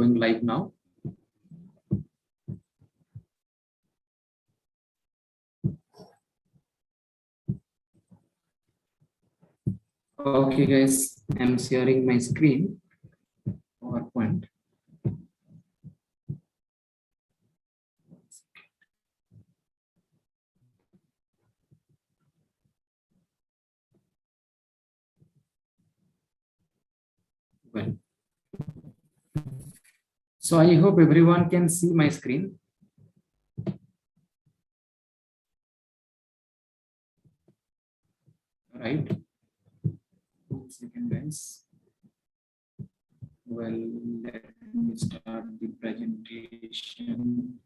going live now. Okay, guys, I'm sharing my screen. PowerPoint. Well, so I hope everyone can see my screen. Right. 1 second, guys. Well, let me start the presentation.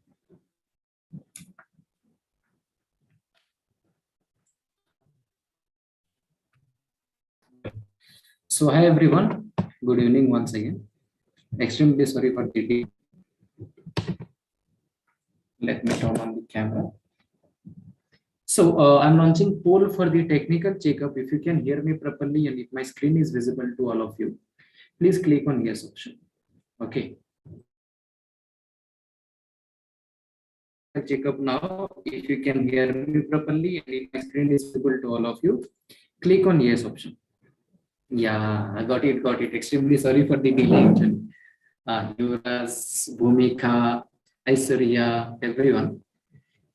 So hi everyone, good evening once again. Extremely sorry for the delay. Let me turn on the camera. So I'm launching poll for the technical checkup. If you can hear me properly and if my screen is visible to all of you, please click on yes option. Okay. Checkup now. If you can hear me properly and if my screen is visible to all of you, click on yes option. Yeah, I got it. Extremely sorry for the delay. Yuras, Bhumika, Aishwarya, everyone.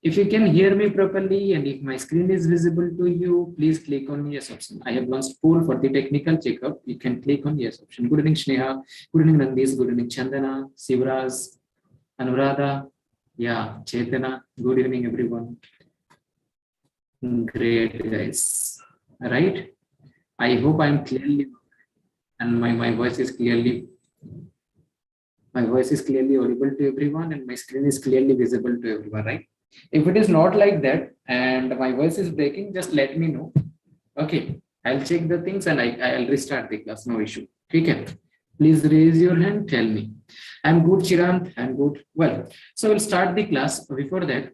If you can hear me properly and if my screen is visible to you, please click on yes option. I have launched poll for the technical checkup. You can click on yes option. Good evening, Sneha. Good evening, Nandis. Good evening, Chandana, Sivraj, Anuradha. Yeah, Chetana. Good evening, everyone. Great, guys. Right? I hope I'm clearly and my voice is clearly audible to everyone and my screen is clearly visible to everyone, right? If it is not like that and my voice is breaking, just let me know. Okay, I'll check the things and I'll restart the class, no issue. Okay, please raise your hand, tell me. I'm good, Chirant, I'm good. Well, so we'll start the class. Before that,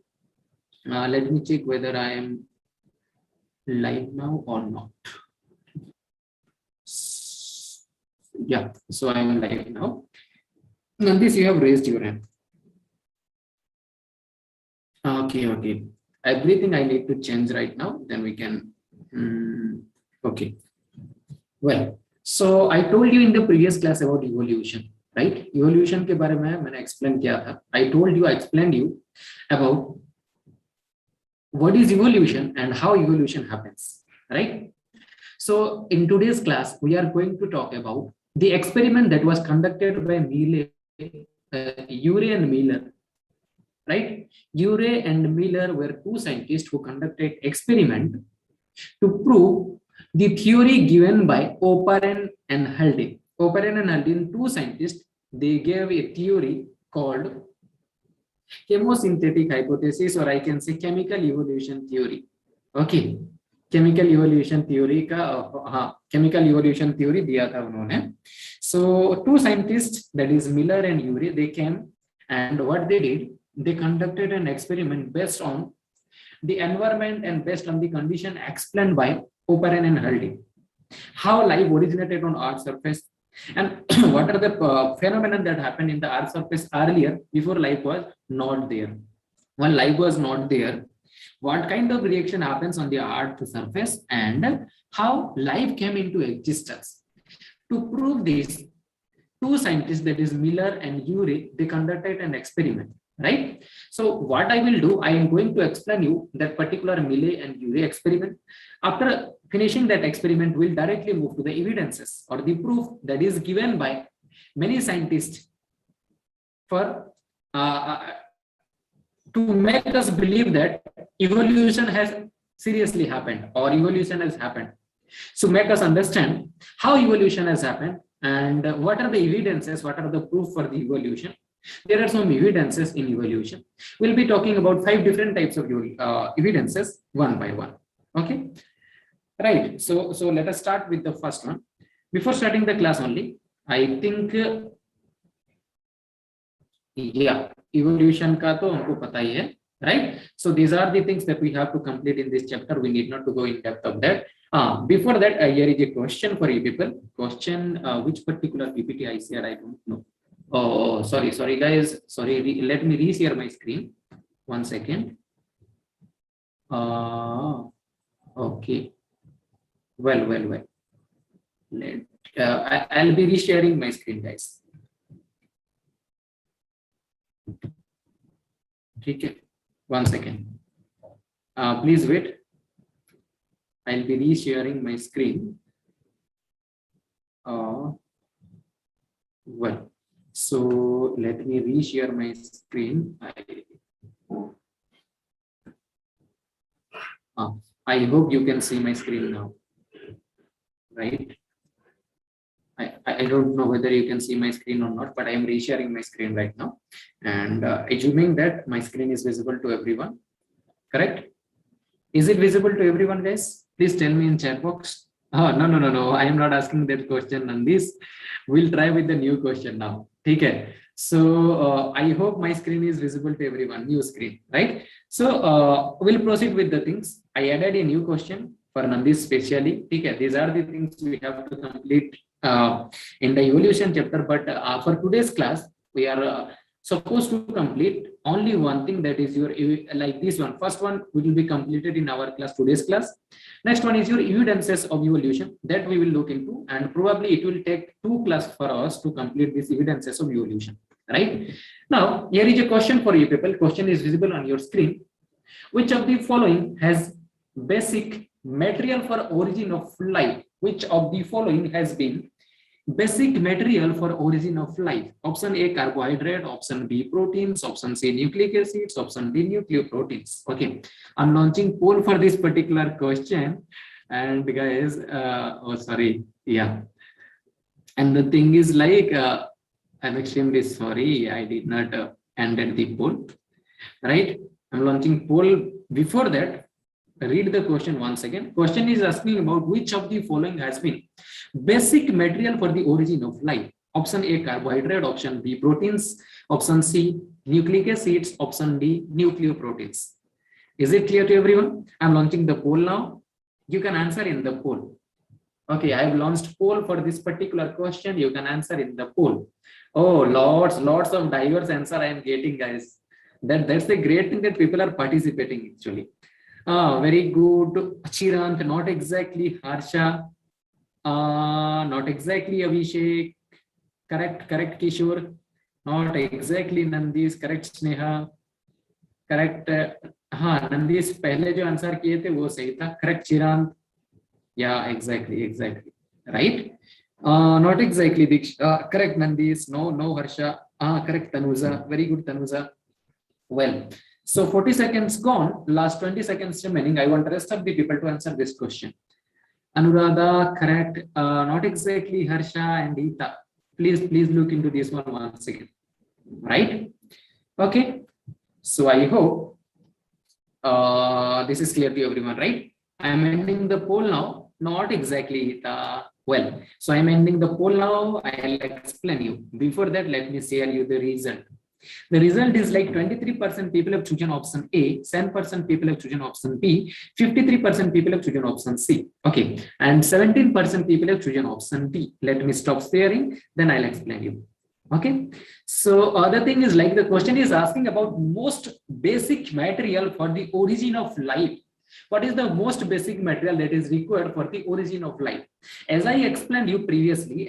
let me check whether I am live now or not. Yeah, so I am live now. Nandis, you have raised your hand. Okay. Everything I need to change right now, then we can. Okay. Well, so I told you in the previous class about evolution, right? Evolution के बारे में मैंने explain किया था. I explained you about what is evolution and how evolution happens, right? So in today's class, we are going to talk about the experiment that was conducted by Urey and Miller, right? Urey and Miller were two scientists who conducted experiment to prove the theory given by Oparin and Haldane. Oparin and Haldane, two scientists, they gave a theory called chemosynthetic hypothesis, or I can say chemical evolution theory. Okay, chemical evolution theory का chemical evolution theory दिया था उन्होंने. So two scientists, that is Miller and Urey, they came and what they did, they conducted an experiment based on the environment and based on the condition explained by Oparin and Haldane. How life originated on Earth's surface and what are the phenomena that happened in the Earth's surface earlier before life was not there. When life was not there, what kind of reaction happens on the Earth's surface and how life came into existence. To prove this, two scientists, that is Miller and Urey, they conducted an experiment, right? So what I will do, I am going to explain you that particular Miller and Urey experiment. After finishing that experiment, we'll directly move to the evidences or the proof that is given by many scientists for to make us believe that evolution has seriously happened or evolution has happened. So make us understand how evolution has happened and what are the evidences, what are the proof for the evolution. There are some evidences in evolution. We'll be talking about 5 different types of evidences one by one. Okay, right. So let us start with the first one. Before starting the class only, I think evolution का तो हमको पता ही है, right? So these are the things that we have to complete in this chapter. We need not to go in depth of that. Before that, here is a question for you people. Question, which particular PPT I said, I don't know. Oh, sorry guys. Sorry, let me reshare my screen. 1 second. Okay. Well. Let, I'll be resharing my screen, guys. Okay. 1 second. Please wait. I'll be resharing my screen. Well, so let me reshare my screen. I hope you can see my screen now, right? I don't know whether you can see my screen or not, but I am resharing my screen right now. And assuming that my screen is visible to everyone, correct? Is it visible to everyone, guys? Please tell me in chat box. Oh, no. I am not asking that question on this. We'll try with the new question now. Okay. So I hope my screen is visible to everyone, new screen, right? So we'll proceed with the things. I added a new question for Nandis specially. Okay. These are the things we have to complete in the evolution chapter. But for today's class, we are supposed to complete only one thing, that is your, like this one. First one will be completed in our class, today's class. Next one is your evidences of evolution, that we will look into, and probably it will take 2 classes for us to complete this evidences of evolution, right? Now here is a question for you people. Question is visible on your screen. Which of the following has basic material for origin of life? Which of the following has been basic material for origin of life? Option A, carbohydrate. Option B, proteins. Option C, nucleic acids. Option D, nucleoproteins. Okay, I'm launching poll for this particular question. And guys, yeah. And the thing is like, I'm extremely sorry, I did not ended the poll, right? I'm launching poll. Before that, read the question once again. Question is asking about which of the following has been basic material for the origin of life. Option A, carbohydrate. Option B, proteins. Option C, nucleic acids. Option D, nucleoproteins. Is it clear to everyone? I'm launching the poll now. You can answer in the poll. Okay, I've launched poll for this particular question. You can answer in the poll. Oh, lots of diverse answer I am getting, guys. That's the great thing, that people are participating actually. Very good. Chirant, not exactly. Harsha, not exactly. Abhishek, correct Kishore, not exactly. Nandis, correct. Sneha, correct. हाँ, नंदीस पहले जो answer किए थे वो सही था. Correct. Chirant, yeah, exactly, right. Not exactly. Correct. Nandis, no. Harsha, correct. Tanuja, very good. Tanuja. Well, so 40 seconds gone, last 20 seconds remaining. I want the rest of the people to answer this question. Anuradha, correct. Not exactly. Harsha and Deeta. Please look into this one once again. Right? Okay. So I hope this is clear to everyone, right? I am ending the poll now. Not exactly. Well, so I am ending the poll now. I'll explain you. Before that, let me share you the result. The result is like 23% people have chosen option A, 10% people have chosen option B, 53% people have chosen option C. Okay, and 17% people have chosen option D. Let me stop sharing, then I'll explain you. Okay, so the thing is like the question is asking about most basic material for the origin of life. What is the most basic material that is required for the origin of life? As I explained you previously,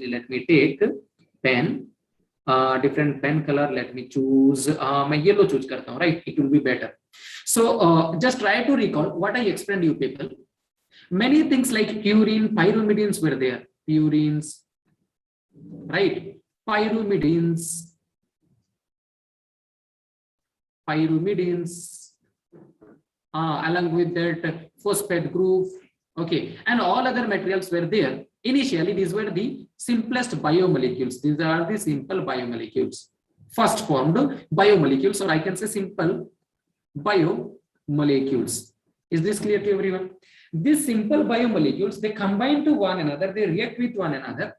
let me take pen. Different pen color. Let me choose. मैं yellow choose करता हूँ, right? It will be better. So just try to recall what I explained you people. Many things like purine, pyrimidians were there. Purines, right? Pyrimidians, along with that phosphate group. Okay, and all other materials were there. Initially, these were the simplest biomolecules. These are the simple biomolecules, first formed biomolecules, or I can say simple biomolecules. Is this clear to everyone? These simple biomolecules, they combine to one another, they react with one another,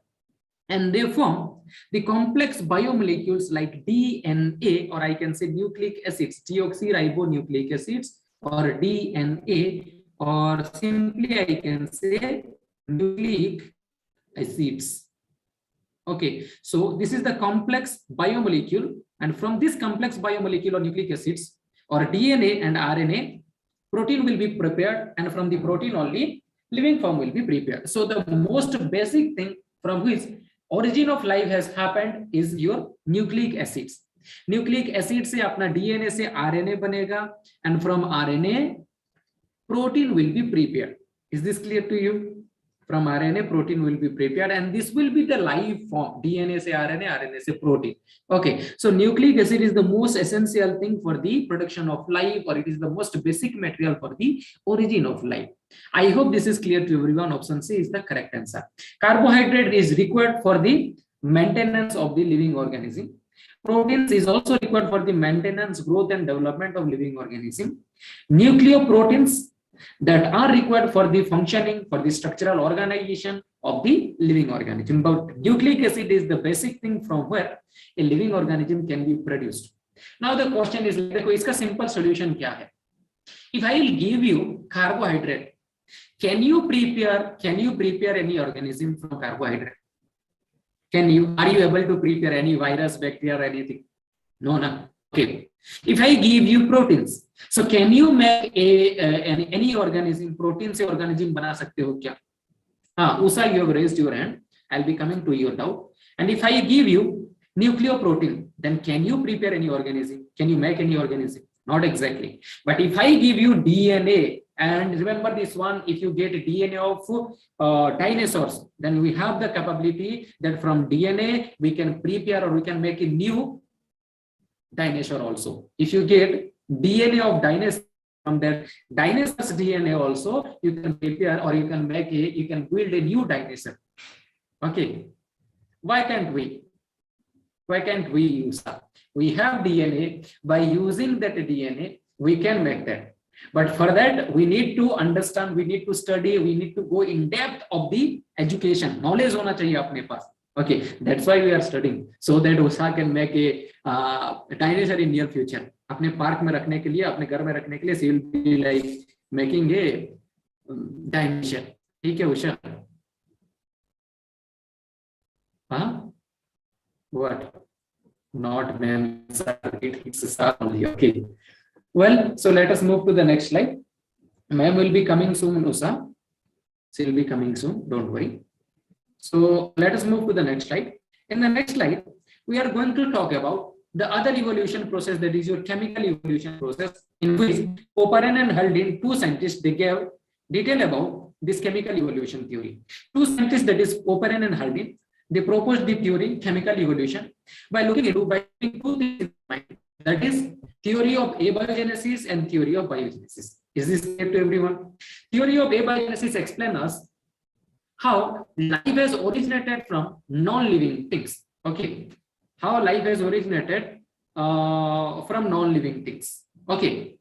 and they form the complex biomolecules like DNA, or I can say nucleic acids, deoxyribonucleic acids, or DNA, or simply I can say nucleic acids. Okay, so this is the complex biomolecule, and from this complex biomolecule or nucleic acids or DNA and RNA, protein will be prepared, and from the protein only living form will be prepared. So the most basic thing from which origin of life has happened is your nucleic acids. Nucleic acid से अपना DNA से RNA बनेगा, and from RNA protein will be prepared. Is this clear to you? From RNA, protein will be prepared, and this will be the live form. DNA से RNA, RNA से protein. Okay, so nucleic acid is the most essential thing for the production of life, or it is the most basic material for the origin of life. I hope this is clear to everyone. Option C is the correct answer. Carbohydrate is required for the maintenance of the living organism. Proteins is also required for the maintenance, growth, and development of living organism. Nucleoproteins that are required for the functioning, for the structural organization of the living organism. But nucleic acid is the basic thing from where a living organism can be produced. Now the question is, देखो इसका simple solution क्या है? If I will give you carbohydrate, can you prepare any organism from carbohydrate? Are you able to prepare any virus, bacteria, or anything? No, no. Okay. If I give you proteins, so can you make any organism, protein से organism बना सकते हो क्या? हाँ, Usha, you have raised your hand. I'll be coming to your doubt. And if I give you nucleoprotein, then can you prepare any organism? Can you make any organism? Not exactly. But if I give you DNA, and remember this one, if you get DNA of dinosaurs, then we have the capability that from DNA we can prepare or we can make a new dinosaur also. If you get DNA of dinosaur, from that dinosaur's DNA also, you can prepare or you can build a new dinosaur. Okay. Why can't we? Why can't we use that? We have DNA. By using that DNA, we can make that. But for that, we need to understand, we need to study, we need to go in depth of the education. Knowledge होना चाहिए अपने पास. Okay, that's why we are studying, so that Usha can make a dinosaur in near future. अपने park में रखने के लिए, अपने घर में रखने के लिए, she will be like making a dinosaur. ठीक है उषा? हाँ? What? Not ma'am, it's only. Okay. Well, so let us move to the next slide. Ma'am will be coming soon, Usha. She will be coming soon. Don't worry. So let us move to the next slide. In the next slide, we are going to talk about the other evolution process, that is your chemical evolution process, in which Oparin and Haldane, two scientists, they gave detail about this chemical evolution theory. Two scientists, that is Oparin and Haldane, they proposed the theory chemical evolution by looking into two things in mind, that is theory of abiogenesis and theory of biogenesis. Is this clear to everyone? Theory of abiogenesis explains us how life has originated from non-living things. Okay, how life has originated from non-living things. Okay,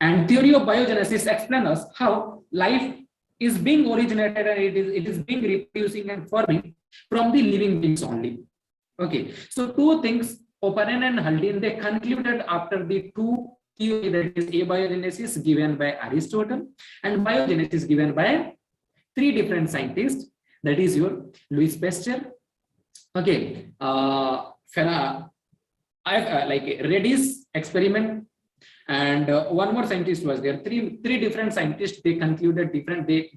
and theory of biogenesis explains us how life is being originated and it is being reproducing and forming from the living beings only. Okay, so two things, Oparin and Haldane, they concluded after the two theory, that is abiogenesis given by Aristotle and biogenesis given by three different scientists, that is your Louis Pasteur, okay, Reddy's experiment, and one more scientist was there. Three different scientists, they concluded different, they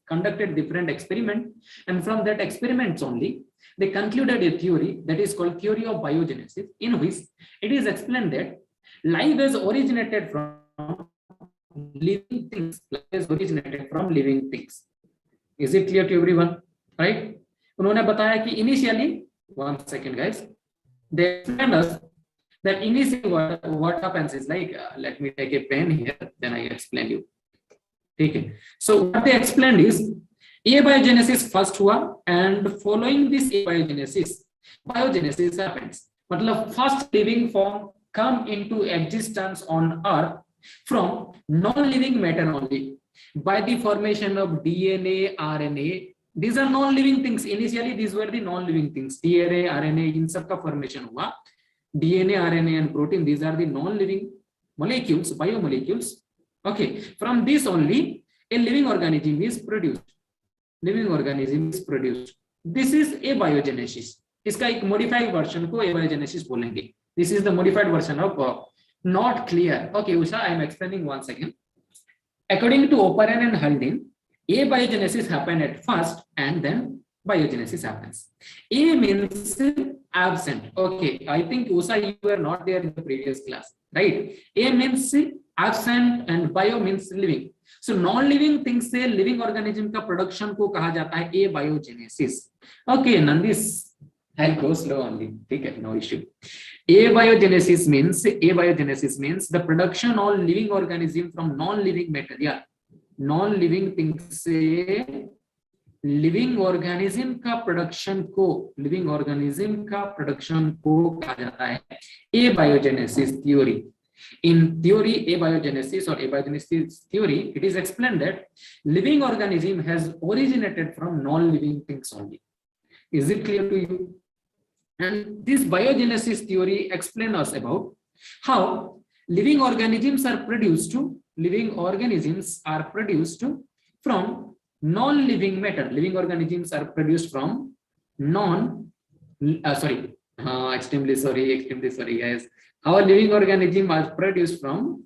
conducted different experiment, and from that experiments only they concluded a theory that is called theory of biogenesis, in which it is explained that life has originated from living things. Life has originated from living things. Is it clear to everyone? Right? उन्होंने बताया कि initially, one second guys, they explained us that initially what happens is like, let me take a pen here, then I explain you. Okay. So what they explained is abiogenesis first हुआ, and following this abiogenesis, biogenesis happens. मतलब first living form come into existence on earth from non-living matter only by the formation of DNA, RNA. These are non-living things. Initially these were the non-living things. DNA, RNA, इन सब का formation हुआ. DNA, RNA and protein, these are the non-living molecules, biomolecules. Okay, from this only a living organism is produced. Living organism is produced. This is abiogenesis. इसका एक modified version को एबायोजेनेसिस बोलेंगे. This is the modified version of not clear. Okay, Usha, I am explaining once again. According to Oparin and Haldane, abiogenesis happened at first and then biogenesis happens. A means absent. Okay, I think Usha, you were not there in the previous class, right? A means absent and bio means living. So non-living things से living organism का production को कहा जाता है abiogenesis. Okay, Nandis, I'll go slow only. Okay, no issue. Abiogenesis means the production of living organism from non-living material. Non-living things से living organism का production को कहा जाता है abiogenesis theory. In theory, abiogenesis or abiogenesis theory, it is explained that living organism has originated from non-living things only. Is it clear to you? And this biogenesis theory explains us about how living organisms are produced from non-living matter. Living organisms are produced from extremely sorry guys. Our living organism are produced from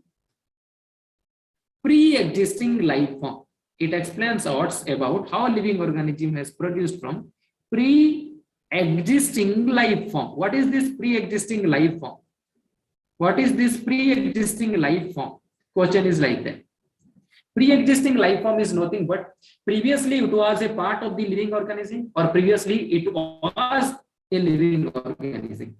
pre-existing life form. It explains us about how living organism has produced from pre-existing life form. What is this pre-existing life form? Question is like that. Pre-existing life form is nothing but previously it was a part of the living organism, or previously it was a living organism,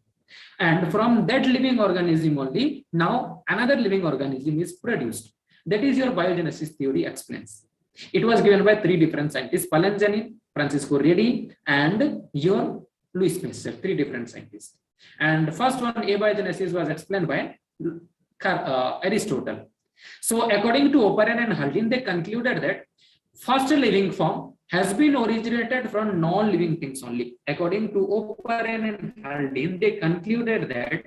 and from that living organism only now another living organism is produced. That is your biogenesis theory explains. It was given by three different scientists: Pallanzani, Francisco Redi, and your Louis Pasteur. Three different scientists. And first one, abiogenesis, was explained by Aristotle. So according to Oparin and Haldane, they concluded that first living form has been originated from non-living things only. According to Oparin and Haldane, they concluded that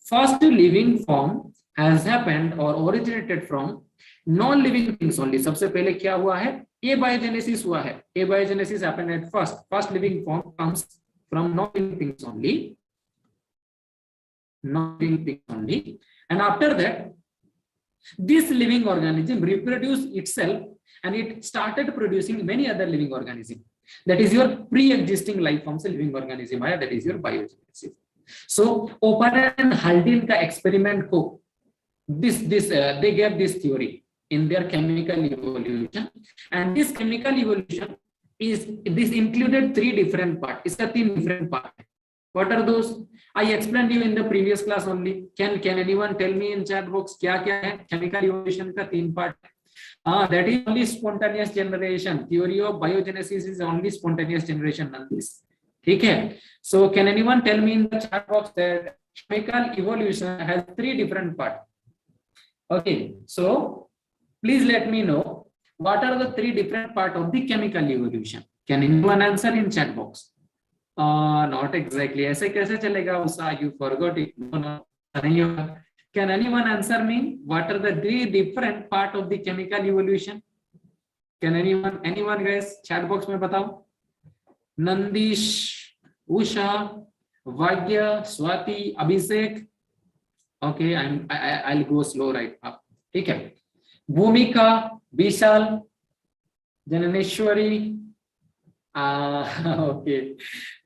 first living form has happened or originated from non-living things only. सबसे पहले क्या हुआ है? Abiogenesis हुआ है. Abiogenesis happened at first. First living form comes from non-living things only. Non-living things only. And after that, this living organism reproduced itself and it started producing many other living organisms. That is your pre-existing life forms living organism. That is your biogenesis. So Oparin and Haldane ka experiment ko they gave this theory in their chemical evolution, and this chemical evolution included three different parts. It's a three different parts. What are those? I explained you in the previous class only. Can anyone tell me in chat box क्या क्या है chemical evolution का तीन part? That is only spontaneous generation. Theory of biogenesis is only spontaneous generation on this. ठीक है? So can anyone tell me in the chat box that chemical evolution has three different parts? Okay, so please let me know what are the three different parts of the chemical evolution. Can anyone answer in chat box? Not exactly. ऐसे कैसे चलेगा? Usa, you forgot it. No. Can anyone answer me? What are the three different parts of the chemical evolution? Can anyone guys? Chat box में बताओ. Nandish, Usha, Vagya, Swati, Abhishek. Okay, I'll go slow right up. ठीक है. Bhumika, Vishal, Jananeshwari. Okay.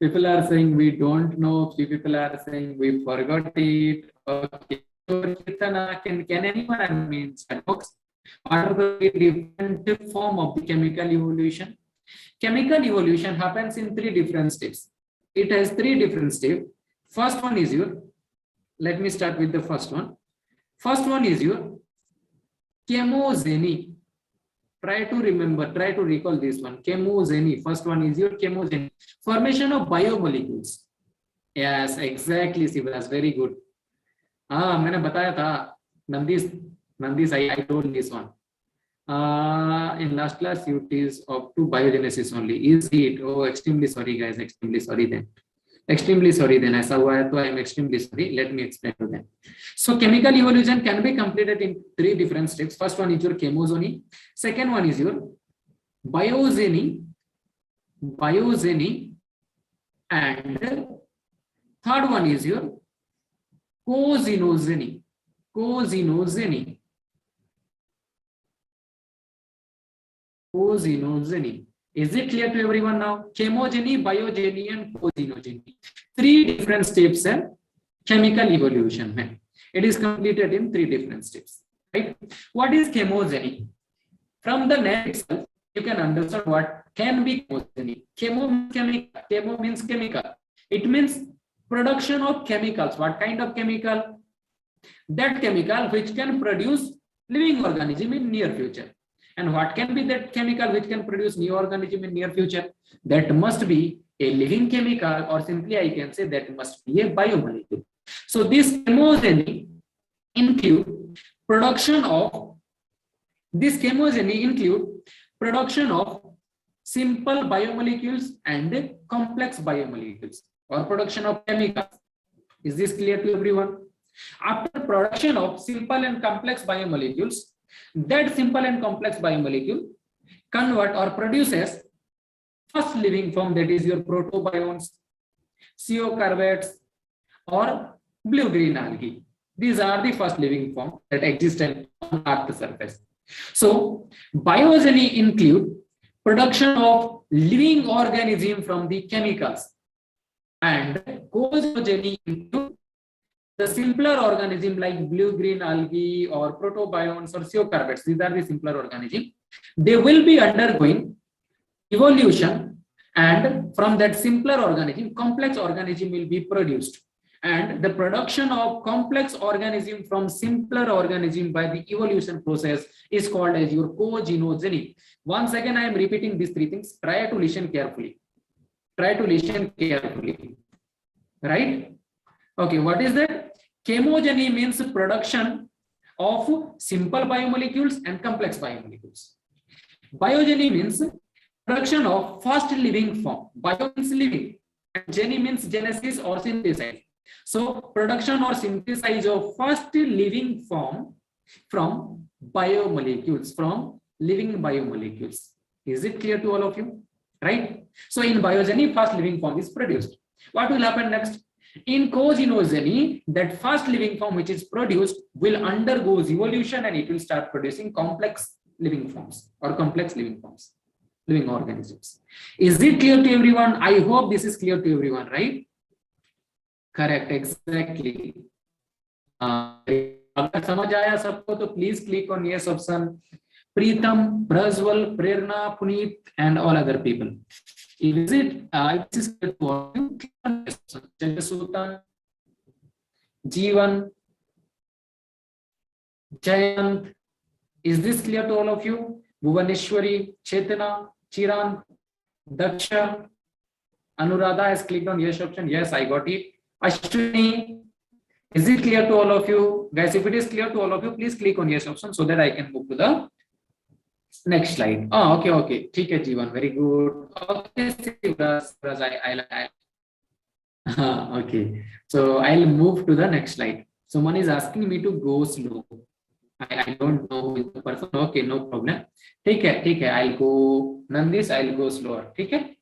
People are saying we don't know. Few people are saying we forgot it. Okay. Can anyone answer chat box? What are the different form of the chemical evolution? Chemical evolution happens in three different steps. It has three different steps. First one is your, let me start with the first one. First one is your chemogeny. Try to remember, try to recall this one. Chemogeny. First one is your chemogeny. Formation of biomolecules. Yes, exactly, Sivas. Very good. मैंने बताया था. Nandis, I told this one. In last class, you teased up to biogenesis only. Is it? Oh, extremely sorry, guys. Extremely sorry then. Extremely sorry then. ऐसा हुआ है तो I am extremely sorry. Let me explain to them. So chemical evolution can be completed in three different steps. First one is your chemogeny. Second one is your biogeny, and Third one is your cosinogeny. Cosinogeny. Cosinogeny. Is it clear to everyone now? Chemogeny, biogeny, and cosinogeny. Three different steps in chemical evolution. It is completed in three different steps. Right? What is chemogeny? From the name itself, you can understand what can be chemogeny. Chemo means chemical. It means production of chemicals. What kind of chemical? That chemical which can produce living organism in near future. And what can be that chemical which can produce new organism in near future? That must be a living chemical, or simply I can say that must be a biomolecule. So this chemogeny include production of simple biomolecules and complex biomolecules, or production of chemicals. Is this clear to everyone? After production of simple and complex biomolecules, that simple and complex biomolecule convert or produces first living form, that is your protobionts, ceocarbates, or blue-green algae. These are the first living form that exist on Earth's surface. So biogeny include production of living organism from the chemicals, and cosinogeny include the simpler organism like blue-green algae or protobionts or ceocarbates. These are the simpler organism. They will be undergoing evolution, and from that simpler organism, complex organism will be produced. And the production of complex organism from simpler organism by the evolution process is called as your cosinogeny. Once again, I am repeating these three things. Try to listen carefully. Right? Okay, what is that? Chemogeny means production of simple biomolecules and complex biomolecules. Biogeny means production of first living form. Bio means living, and geny means genesis or synthesis. So production or synthesis of first living form from biomolecules, from living biomolecules. Is it clear to all of you? Right? So in biogeny, first living form is produced. What will happen next? In cosinogeny, that first living form which is produced will undergo evolution, and it will start producing complex living forms or complex living forms, living organisms. Is it clear to everyone? I hope this is clear to everyone, right? Correct, exactly. अगर समझ आया सबको तो please click on yes option. Pritam, Brajwal, Prerna, Puneet, and all other people. Is it? This is clear to all of you. Jagasutan, Jeevan, Jayant. Is this clear to all of you? Bhuvaneshwari, Chetana, Chiran, Daksha, Anuradha has clicked on yes option. Yes, I got it. Ashwini, is it clear to all of you? Guys, if it is clear to all of you, please click on yes option so that I can move to the next slide. Oh, okay. ठीक है जीवन, very good. Okay, so I'll move to the next slide. Someone is asking me to go slow. I don't know who is the person. Okay, no problem. ठीक है. I'll go Nandis. I'll go slower. ठीक है.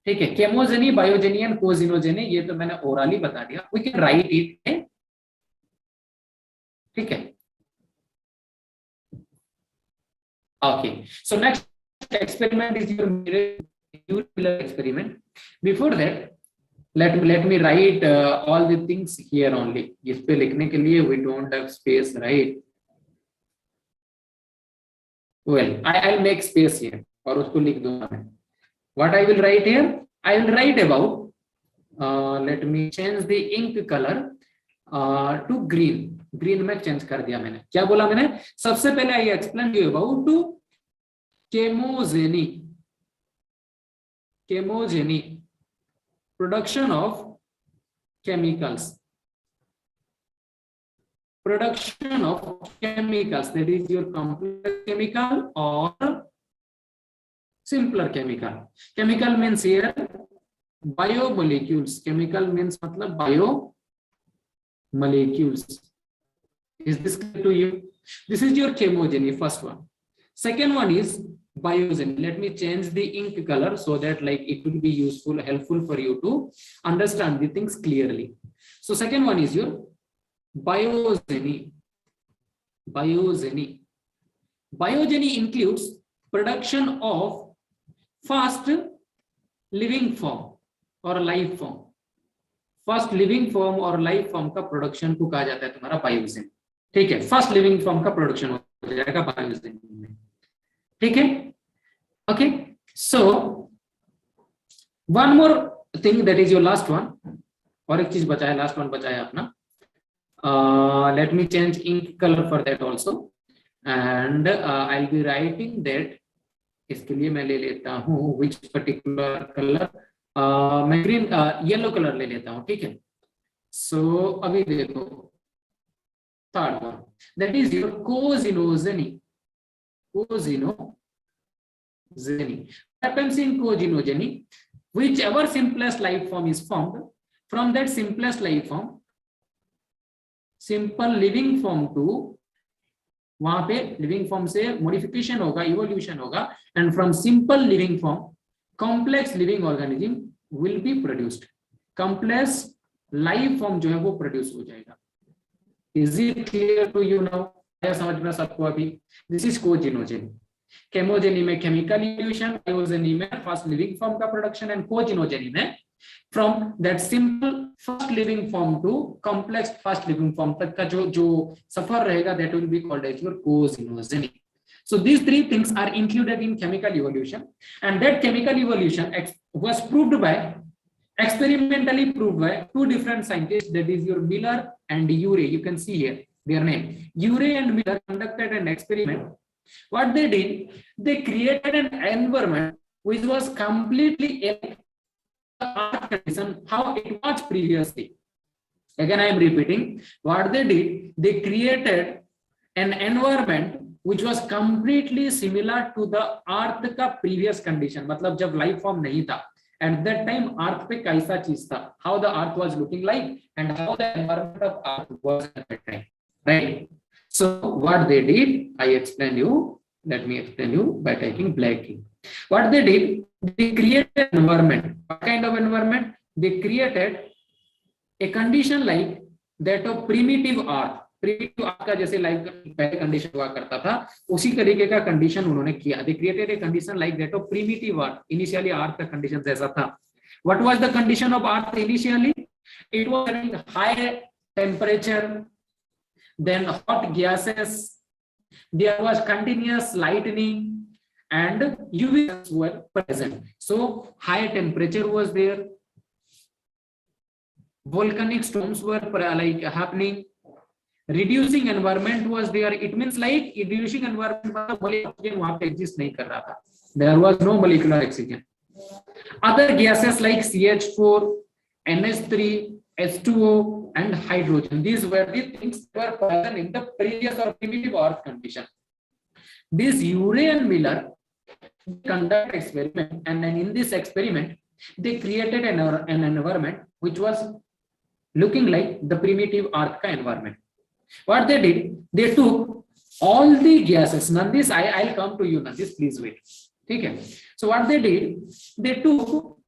Chemogeny, biogeny, and cosinogeny. ये तो मैंने orally बता दिया. We can write it. ठीक है. Okay, so next experiment is your mirror experiment. Before that, let me write all the things here only. इस पे लिखने के लिए we don't have space, right? Well, I'll make space here और उसको लिख दूंगा मैं. What I will write here? I will write about. Let me change the ink color to green. Green में चेंज कर दिया मैंने. क्या बोला मैंने? सबसे पहले I explain you about to chemogeny, production of chemicals, that is your complex chemical or simpler chemical. Chemical means here biomolecules. Chemical means मतलब biomolecules. Is this clear to you? This is your chemogeny, first one. Second one is Biogeny. Let me change the ink color so that like it will be useful, helpful for you to understand the things clearly. So second one is your biogeny. Biogeny. Biogeny includes production of fast living form or life form. First living form और life form का production को कहा जाता है तुम्हारा Biogen. ठीक है, first living form का प्रोडक्शन हो जाएगा बायोजेन में. ठीक है, okay. So one more thing, that is your last one. और एक चीज बचा है, लास्ट वन बचा है अपना. Let me change ink colour for that also and I will be writing that. इसके लिए मैं ले लेता हूँ विच पर्टिकुलर कलर. मैं ग्रीन येलो कलर ले लेता हूं. ठीक है, सो अभी देखो third one, that is your cogenogeny. Cogenogeny happens in cogenogeny. Whichever simplest life form is formed, from that simplest life form, simple living form to वहां पे लिविंग फॉर्म से मॉडिफिकेशन होगा, इवोल्यूशन होगा, and from simple living form complex living organism will be produced. complex life form जो है वो produce हो जाएगा. Is it clear to you now? क्या समझ में सबको अभी? This is cogenogeny. केमोजेनी में केमिकल इवोल्यूशन, बायोजेनी में फर्स्ट लिविंग फॉर्म का प्रोडक्शन, एंड कोजेनोजेनी में from that simple first living form to complex first living form तक का जो सफर रहेगा, that will be called as your cognogeny. So these three things are included in chemical evolution, and that chemical evolution was proved by, experimentally proved by two different scientists, that is your Miller and Urey. You can see here their name. Urey and Miller conducted an experiment. What they did, they created an environment which was completely art condition how it was previously. Again I am repeating, what they did, they created an environment which was completely similar to the अर्थ का previous condition. मतलब जब life form नहीं था, at that time अर्थ पे कैसा चीज था, how the earth was looking like and how the environment of earth was at that time, right? So what they did, I explain you. Let me explain you by taking black ink. What they did, they created an environment. What kind of environment? They created a condition like that of primitive earth. Primitive earth का जैसे life पहले condition हुआ करता था, उसी तरीके का condition उन्होंने किया. They created a condition like that of primitive earth. Initially earth का कंडीशन जैसा था. What was the condition of earth initially? It was having high temperature, then hot gases, there was continuous lightning and UVs were present. So high temperature was there, volcanic storms were like happening, reducing environment was there. It means like reducing environment मतलब oxygen वहाँ पे exist नहीं कर रहा था. There was no molecular oxygen. Other gases like CH4, NH3, H2O and hydrogen, these were the things that were present in the previous or primitive earth condition. This Urey and Miller conduct experiment, and then in this experiment they created an environment which was looking like the primitive earth ka environment. What they did, they took all the gases. Nandis, I'll come to you, Nandis, please wait. Okay. So what they did, they took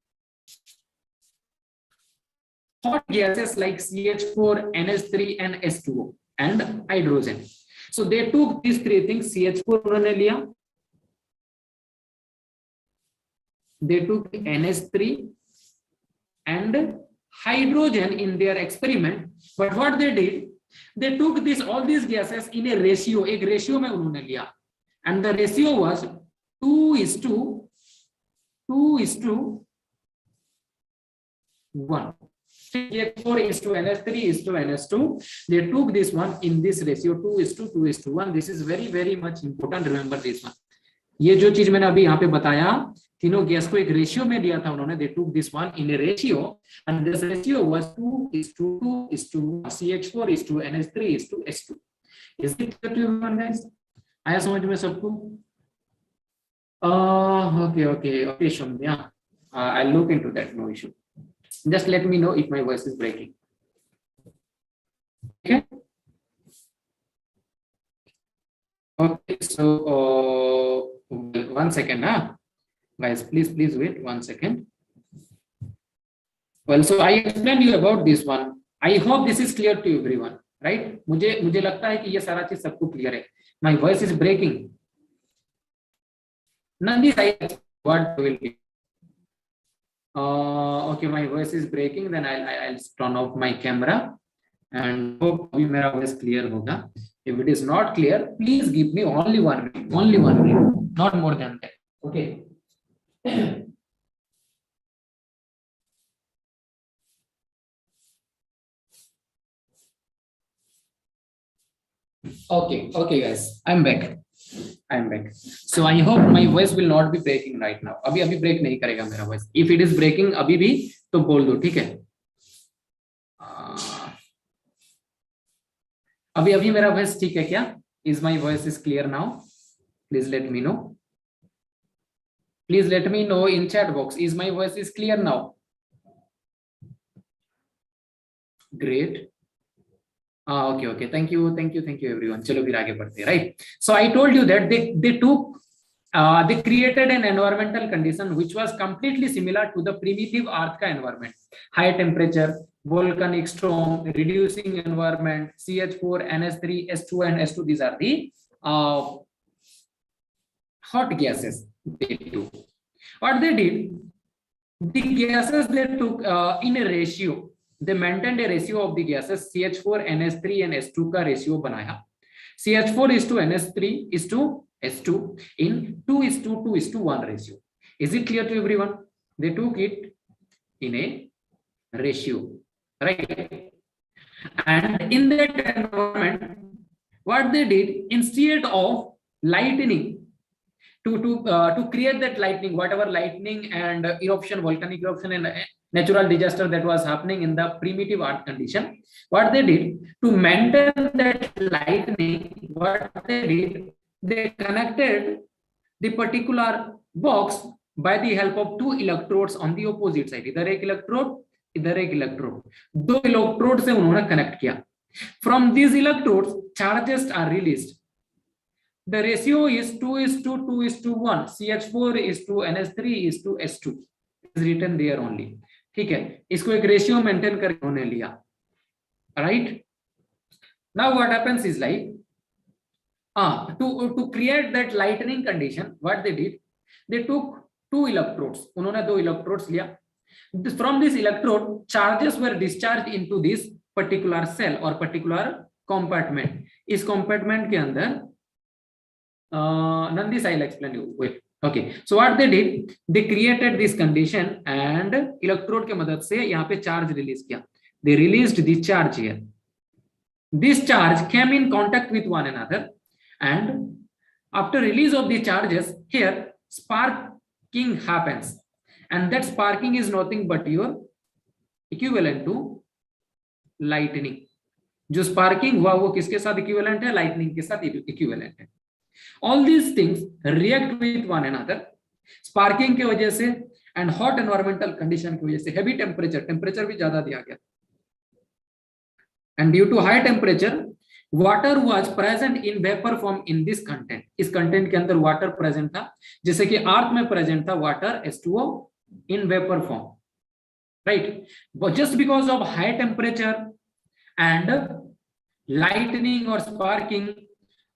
hot gases like CH4, NH3 and H2O and hydrogen. So they took these three things. CH4 उन्होंने लिया, they took NH3 and hydrogen in their experiment. But what they did, they took all these gases in a ratio. एक ratio में उन्होंने लिया, and the ratio was 2:1. CH4:NH3:NH2. They took this one in this ratio 2:2:1. This is very very much important. Remember this one. ये जो चीज मैंने अभी यहाँ पे बताया, तीनों गैस को एक रेशियो में दिया था उन्होंने. They took this one in a ratio, and this ratio was 2:2:1. CH4:NH3:H2. Is it clear to everyone, guys? आया समझ में सबको? Okay, Shumya. I'll look into that. No issue. Just let me know if my voice is breaking. Okay. So 1 second, guys, please wait 1 second. Well, so I explained you about this one. I hope this is clear to everyone, right? मुझे लगता है कि ये सारा चीज सबको clear है. My voice is breaking. Nandi, what will be? Okay, my voice is breaking. Then I'll turn off my camera and hope अभी मेरा voice clear होगा. If it is not clear, please give me only 1 minute, not more than that. Okay. Okay, guys, I'm back. So I hope my voice will not be breaking right now. अभी break नहीं करेगा मेरा voice. If it is breaking अभी भी तो बोल दो, ठीक है? अभी मेरा voice ठीक है क्या? Is my voice is clear now? Please let me know. Please let me know in chat box. Is my voice is clear now? Great. Okay. Thank you everyone. चलो फिर आगे बढ़ते हैं, right? So I told you that they created an environmental condition which was completely similar to the primitive Earth का environment. High temperature, volcanic storm, reducing environment, CH4, NH3, S2 and S2. These are the hot gases they took. What they did, the gases they took in a ratio. They maintained a ratio of the gases CH4, NH3 and S2 का ratio बनाया. CH4 is to NH3 is to S2 in 2:2:1 ratio. Is it clear to everyone? They took it in a ratio, right? And in that environment, what they did, instead of lightning, to create that lightning, whatever lightning and eruption, volcanic eruption and natural disaster that was happening in the primitive Earth condition, what they did to maintain that lightning, what they did, they connected the particular box by the help of 2 electrodes on the opposite side. इधर एक electrode, 2 electrodes से उन्होंने connect किया. From these electrodes, charges are released. The ratio is 2:2:1. CH4 is to NH3 is to S2. Is written there only. ठीक है, इसको एक ratio maintain करके उन्होंने लिया, right? Now what happens is like to create that lightning condition, what they did, they took 2 electrodes. उन्होंने 2 electrodes लिया. From this electrode, charges were discharged into this particular cell or particular compartment. इस compartment के अंदर Nandis, I'll explain you. Wait. Okay. So what they did, they created this condition and electrode के मदद से यहाँ पे charge release किया. They released the charge here. This charge came in contact with one another, and after release of the charges, here sparking happens, and that sparking is nothing but your equivalent to lightning. जो sparking हुआ वो किसके साथ equivalent है? Lightning के साथ equivalent है. All these things react with one another. Sparking की वजह से and hot environmental condition की वजह से heavy temperature भी ज्यादा दिया गया. And due to high temperature, water was present in vapor form in this content. इस content के अंदर water present था, जैसे कि earth में present था water H2O in vapor form, right? But just because of high temperature and lightning or sparking,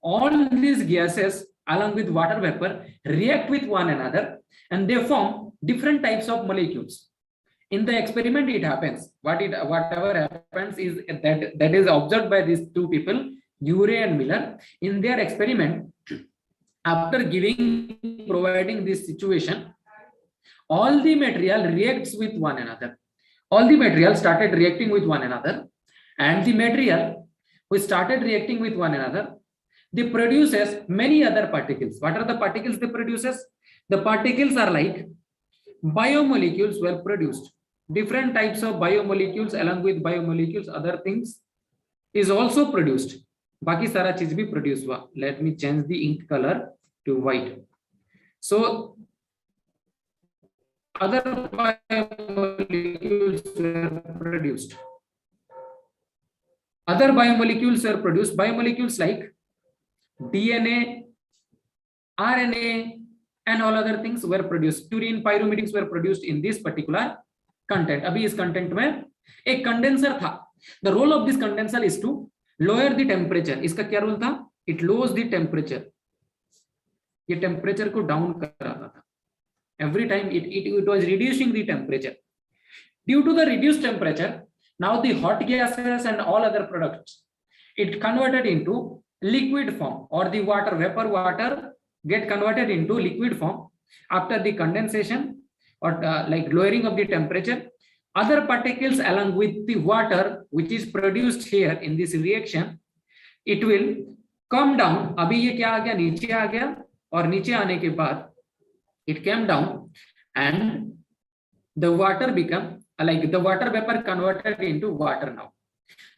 all these gases along with water vapor react with one another and they form different types of molecules. In the experiment, it happens. Whatever happens is that is observed by these 2 people, Urey and Miller. In their experiment, after providing this situation, all the material reacts with one another. All the material started reacting with one another, and the material which started reacting with one another, they produces many other particles. What are the particles they produces? The particles are like biomolecules were produced. Different types of biomolecules, along with biomolecules, other things is also produced. बाकी सारा चीज भी produce हुआ. Let me change the ink color to white. So other biomolecules were produced. Other biomolecules were produced. Biomolecules like DNA, RNA, and all other things were produced. Purine, pyrimidines were produced in this particular content. अभी इस content में एक condenser था. The role of this condenser is to lower the temperature. इसका क्या role था? It lowers the temperature. ये temperature को down कर रहा था. Every time it was reducing the temperature. Due to the reduced temperature, now the hot gases and all other products, it converted into liquid form, or the water, vapor water get converted into liquid form after the condensation or like lowering of the temperature. Other particles along with the water which is produced here in this reaction, it will come down. अभी ये क्या आ गया? नीचे आ गया, और नीचे आने के बाद it came down and the water become like the water vapor converted into water. Now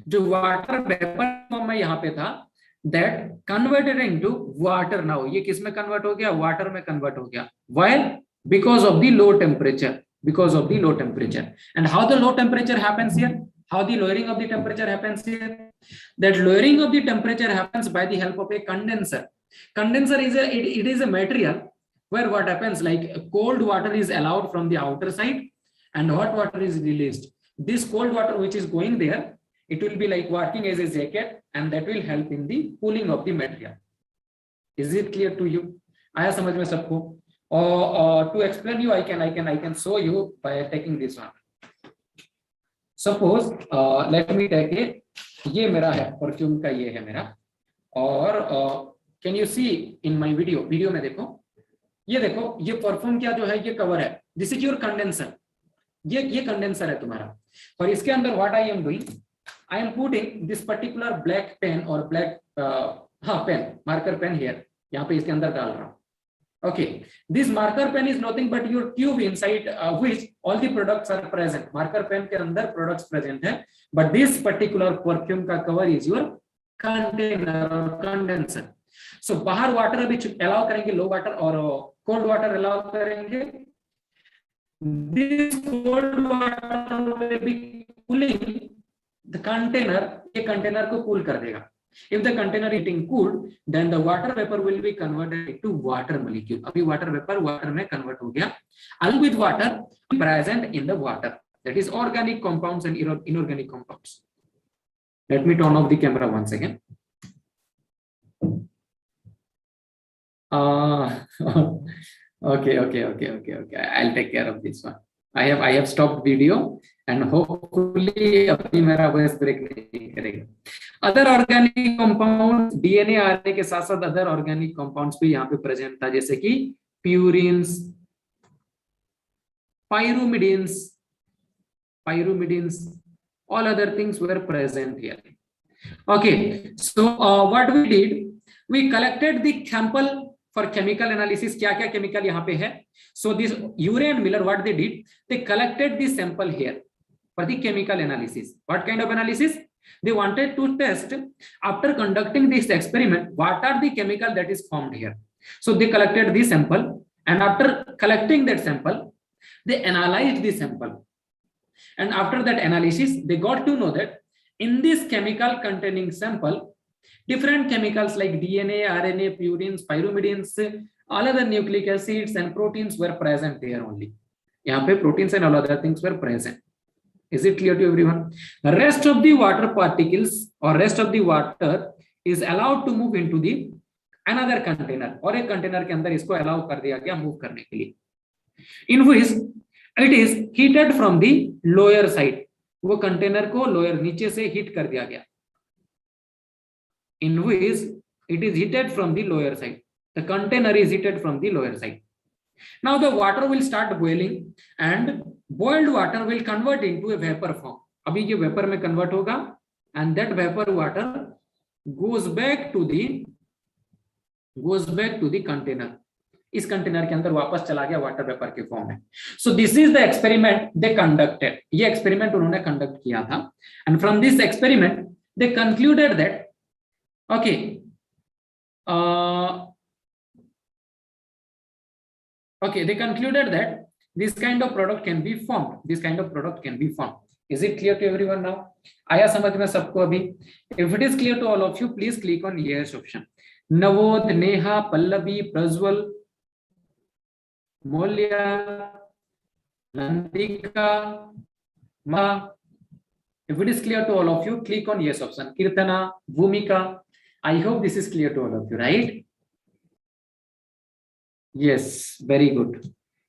जो water vapor form में यहाँ पे था, that converted into water. Now ये किस में convert हो गया? Water में convert हो गया. Why? Because of the low temperature. Because of the low temperature. And how the low temperature happens here? How the lowering of the temperature happens here? That lowering of the temperature happens by the help of a condenser. Condenser is it is a material where what happens, like cold water is allowed from the outer side and hot water is released. This cold water which is going there, it will be like working as a jacket, and that will help in the cooling of the material. Is it clear to you? आया समझ में सबको? Or to explain you, I can show you by taking this one. Suppose let me take it. ये मेरा है perfume का, ये है मेरा, और can you see in my video? Video में देखो, ये देखो, ये परफ्यूम क्या जो है ये कवर है. This is your condenser. ये कंडेंसर है तुम्हारा, और इसके अंदर what I am doing, I am putting this particular black pen or black pen, marker pen here. यहाँ पे इसके अंदर डाल रहा हूँ. Okay, this marker pen is nothing but your tube inside which all the products are present. Marker pen के अंदर products present है, but this particular perfume का cover is your container or condenser. So बाहर water अभी allow करेंगे, low water और cold water allow करेंगे. This cold water will be cooling the container. ये container को cool कर देगा. If the container is getting cooled, then the water vapor will be converted to water molecule. अभी water vapor water में convert हो गया. Along with water present in the water, that is organic compounds and inorganic compounds. Let me turn off the camera once again. Okay. I'll take care of this one. I have stopped video and hopefully अभी मेरा voice break नहीं करेगा. Other organic compounds, DNA RNA के साथ साथ other organic compounds भी यहाँ पे present था, जैसे कि purines, pyrimidines, all other things were present here. Okay, so what we did, we collected the sample for chemical analysis. क्या क्या chemical यहाँ पे है? So this Urey and Miller, what they did, they collected the sample here for the chemical analysis. What kind of analysis? They wanted to test, after conducting this experiment, what are the chemical that is formed here. So they collected the sample, and after collecting that sample, they analyzed the sample. And after that analysis, they got to know that in this chemical containing sample, different chemicals like DNA, RNA, purines, pyrimidines, all other nucleic acids and proteins were present there only. यहाँ पे proteins and all other things were present. Is it clear to everyone? The rest of the water particles or rest of the water is allowed to move into the another container, और एक container के अंदर इसको allow कर दिया गया move करने के लिए, in which it is heated from the lower side. वो container को lower नीचे से heat कर दिया गया, in which it is heated from the lower side. The container is heated from the lower side. Now the water will start boiling and boiled water will convert into a vapor form. अभी ये vapor में convert होगा and that vapor water goes back to the container. इस container के अंदर वापस चला गया water vapor के form में. So this is the experiment they conducted. ये experiment उन्होंने conduct किया था, and from this experiment they concluded that okay, they concluded that this kind of product can be formed. This kind of product can be formed. Is it clear to everyone now? आया समझ में सबको अभी? If it is clear to all of you, please click on yes option. Navod, Neha, Pallavi, Prajwal, Molya, Nandika, Ma. If it is clear to all of you, click on yes option. Kirtana, Bhumika. I hope this is clear to all of you, right? Yes, very good.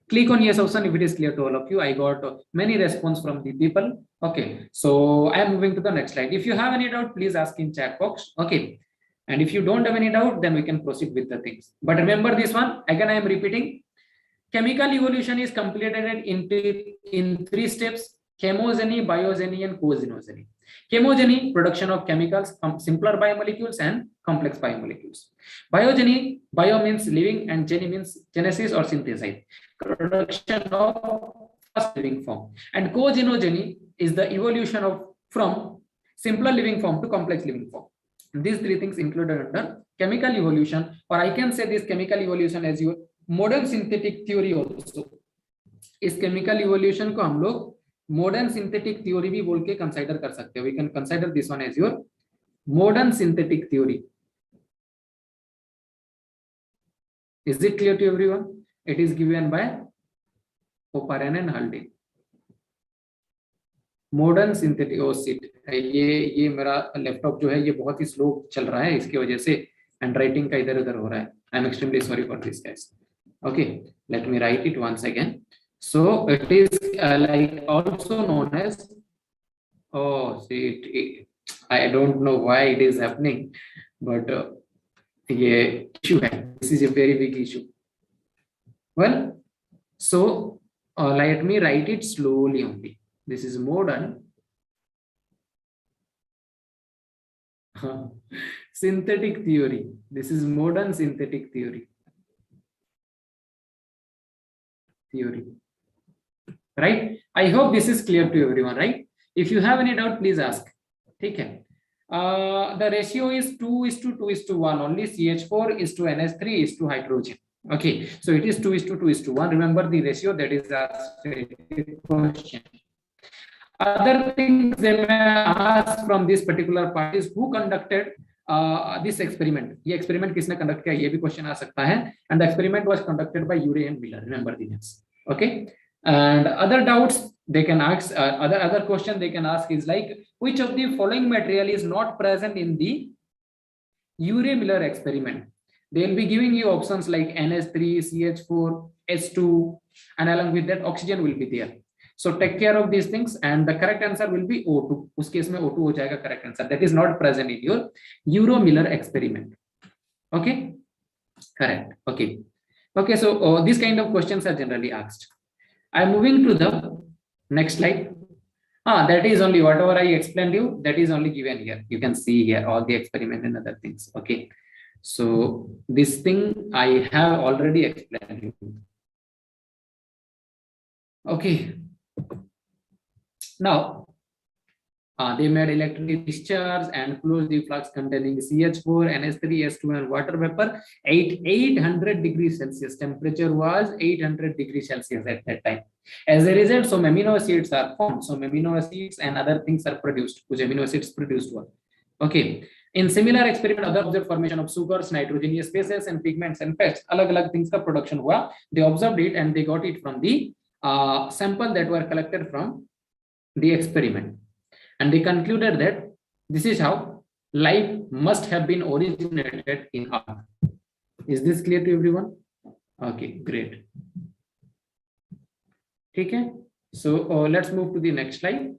Click on yes option if it is clear to all of you. I got many response from the people. Okay, so I am moving to the next slide. If you have any doubt, please ask in chat box. Okay, and if you don't have any doubt, then we can proceed with the things. But remember this one, again I am repeating. Chemical evolution is completed in 3 steps: chemogeny, biogeny, and cogenogeny. Chemogeny, production of chemicals, simpler biomolecules and complex biomolecules. Biogeny, bio means living and geny means genesis or synthesis, production of first living form. And cogenogeny is the evolution of from simpler living form to complex living form. These 3 things included under chemical evolution, or I can say this chemical evolution as your modern synthetic theory also. इस chemical evolution को हम लोग modern synthetic theory भी बोल के consider कर सकते हैं. We can consider this one as your modern synthetic theory. Is it clear to everyone? It is given by Oparin and Haldane. Modern synthetic. Oh shit, ये मेरा लैपटॉप जो है ये बहुत ही स्लो चल रहा है, इसकी वजह से हैंड राइटिंग का इधर उधर हो रहा है. I am extremely sorry for this guys. Okay, let me write it once again. So it is like also known as, oh see, I don't know why it is happening, but yeah, issue hai. This is a very big issue. Well, so let me write it slowly only. This is modern synthetic theory. This is modern synthetic theory. Right? I hope this is clear to everyone, right? If you have any doubt, please ask. ठीक है. The ratio is 2:2:1 only. CH4:NH3 is to hydrogen. Okay, so it is 2:2:1. Remember the ratio that is asked question. Other things they may ask from this particular part is who conducted this experiment. ये experiment किसने conduct किया, ये भी question आ सकता है. And the experiment was conducted by Urey and Miller. Remember the names. Okay. And other doubts they can ask, other question they can ask is like, which of the following material is not present in the Urey-Miller experiment? They will be giving you options like NH3, CH4, H2, and along with that oxygen will be there. So take care of these things, and the correct answer will be O2. उस case में O2 हो जाएगा correct answer. That is not present in your Urey-Miller experiment. Okay, correct. Okay, okay. So these kind of questions are generally asked. I am moving to the next slide. That is only whatever I explained you. That is only given here. You can see here all the experiment and other things. Okay, so this thing I have already explained you. Okay. Now, they made electric discharge and closed the flux containing CH4, NH3, S2 and water vapor at 800 degrees Celsius. Temperature was 800 degrees Celsius at that time. As a result, some amino acids are formed. Some amino acids and other things are produced. Kuch amino acids produced were. Okay. In similar experiment, other observed formation of sugars, nitrogenous bases and pigments and pests. Alag-alag things ka production hua. They observed it and they got it from the sample that were collected from the experiment, and they concluded that this is how life must have been originated in Earth. Is this clear to everyone? Okay, great. Okay, so let's move to the next slide,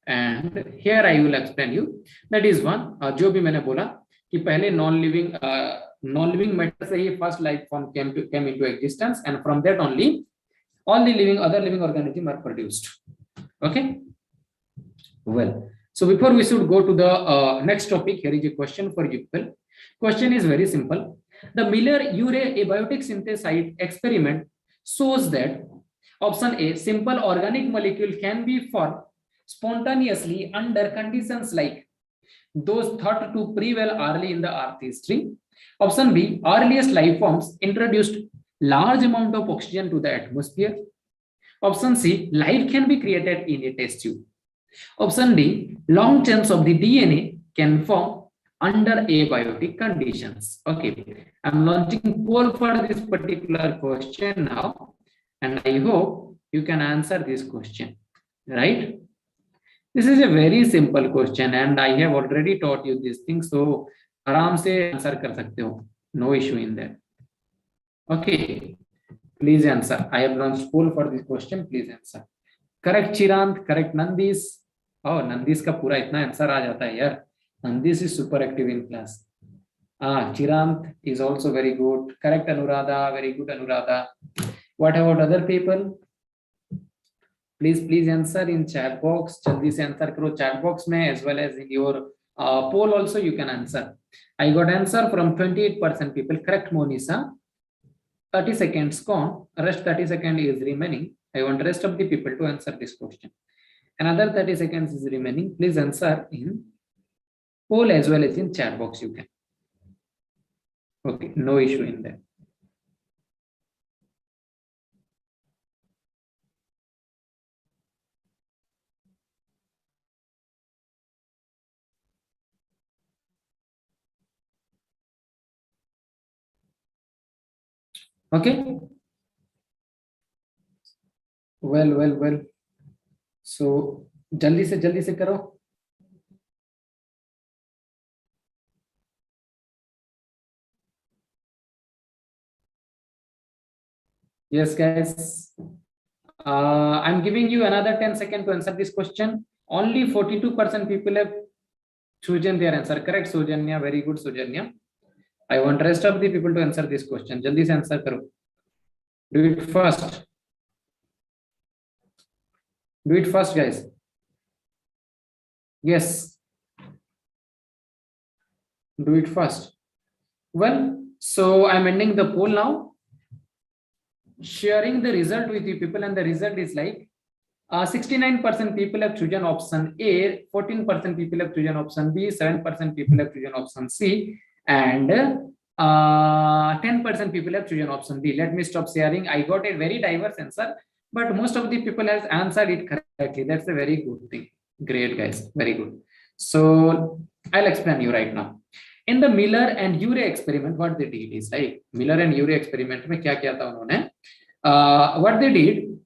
and here I will explain you. That is one जो भी मैंने बोला कि पहले non living matter से ही first life form came into existence, and from that only all the other living organisms are produced. Okay. Well, so before we should go to the next topic, here is a question for you people. Question is very simple. The Miller-Urey abiotic synthesis experiment shows that option A, simple organic molecule can be formed spontaneously under conditions like those thought to prevail early in the Earth history. Option B, earliest life forms introduced large amount of oxygen to the atmosphere. Option C, life can be created in a test tube. Option D, long chains of the DNA can form under abiotic conditions. Okay, I'm launching poll for this particular question now. and I hope you can answer this question, right? This is a very simple question and I have already taught you these things, so आराम से answer कर सकते हो, no issue in that. Okay, please answer. I have launched poll for this question. Please answer. Correct Chirant, correct Nandis. Oh, Nandis का पूरा इतना answer आ जाता है यार. Nandis is super active in class. Chirant is also very good. Correct Anuradha, very good Anuradha. What about other people? Please answer in chat box. जल्दी से answer करो chat box में, as well as in your poll also you can answer. I got answer from 28% people. Correct Monisa. 30 seconds gone. Rest 30 seconds is remaining. I want rest of the people to answer this question. Another 30 seconds is remaining. Please answer in poll as well as in chat box you can. Okay, no issue in that. Okay. Well. So जल्दी से करो. Yes, guys. I'm giving you another 10 seconds to answer this question. Only 42% people have chosen their answer. Correct, Sujanya. Very good, Sujanya. I want rest of the people to answer this question. Jaldi se answer karo. Do it first. Do it first, guys. Yes. Do it first. Well, so I'm ending the poll now. Sharing the result with you people, and the result is like 69% people have chosen option A, 14% people have chosen option B, 7% people have chosen option C, and 10% people have chosen option D. Let me stop sharing. I got a very diverse answer, but most of the people has answered it correctly. That's a very good thing. Great, guys. Very good. So I'll explain you right now. In the Miller and Urey experiment, what they did is like Miller and Urey experiment में क्या किया था उन्होंने? What they did,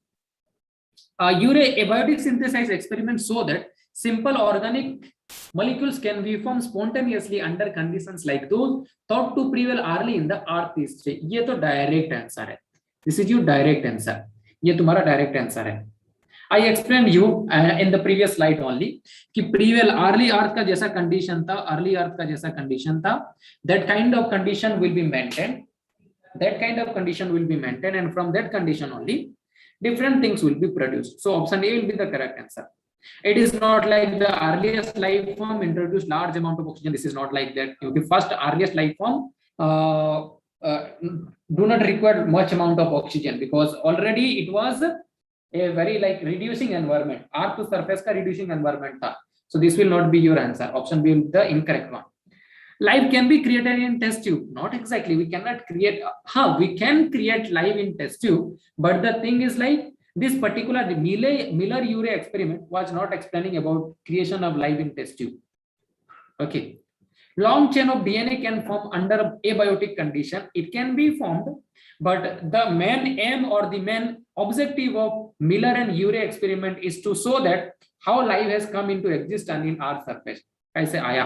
Urey abiotic synthesis experiment show that simple organic molecules can be formed spontaneously under conditions like those thought to prevail early in the earth history. ये तो direct answer है. This is your direct answer. ये तुम्हारा direct answer है. I explained you in the previous slide only कि prevail early earth का जैसा condition था, early earth का जैसा condition था, that kind of condition will be maintained. That kind of condition will be maintained, and from that condition only different things will be produced. So option A will be the correct answer. It is not like the earliest life form introduced large amount of oxygen. This is not like that. The first earliest life form do not require much amount of oxygen because already it was a very like reducing environment. Earth to surface ka reducing environment tha. So this will not be your answer. Option B will be the incorrect one. Life can be created in test tube. Not exactly. We cannot create. We can create life in test tube. But the thing is like this particular Miller-Urey experiment was not explaining about creation of life in test tube. Okay. Long chain of DNA can form under abiotic condition. It can be formed, but the main aim or the main objective of Miller and Urey experiment is to show that how life has come into existence in Earth's surface. कैसे आया?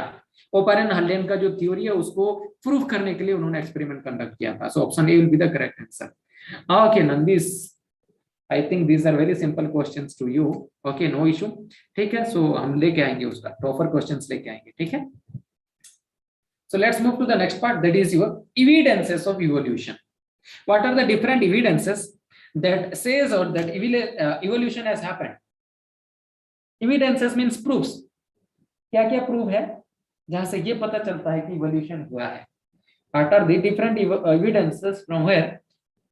ओपरेन हल्लेन का जो theory है उसको prove करने के लिए उन्होंने एक्सपेरिमेंट कंडक्ट किया था. So option A will be the correct answer. Okay and this, I think these are very simple questions to you. Okay, no issue. ठीक है, सो हम लेके आएंगे उसका प्रॉपर क्वेश्चंस लेके आएंगे. ठीक है, so let's move to the next part, that is your evidences of evolution. What are the different evidences that says or that evolution has happened? Evidences means proofs. क्या क्या प्रूफ है जहां से ये पता चलता है कि इवोल्यूशन हुआ है? What are the different evidences from where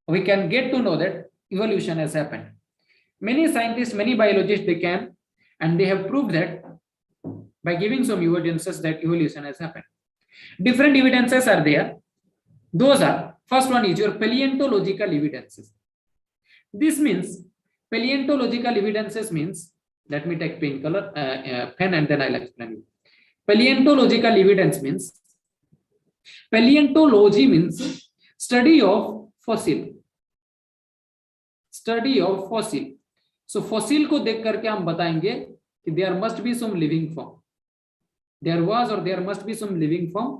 we can get to know that evolution has happened? Many scientists, many biologists, they can and they have proved that by giving some evidences that evolution has happened. Different evidences are there. Those are, first one is your paleontological evidences. This means paleontological evidences means, let me take pen and then I'll explain you. Paleontological evidence means, paleontology means study of fossil. Study of fossil. So fossil को देख करके हम बताएंगे कि there must be some living form, there was और there must be some living form,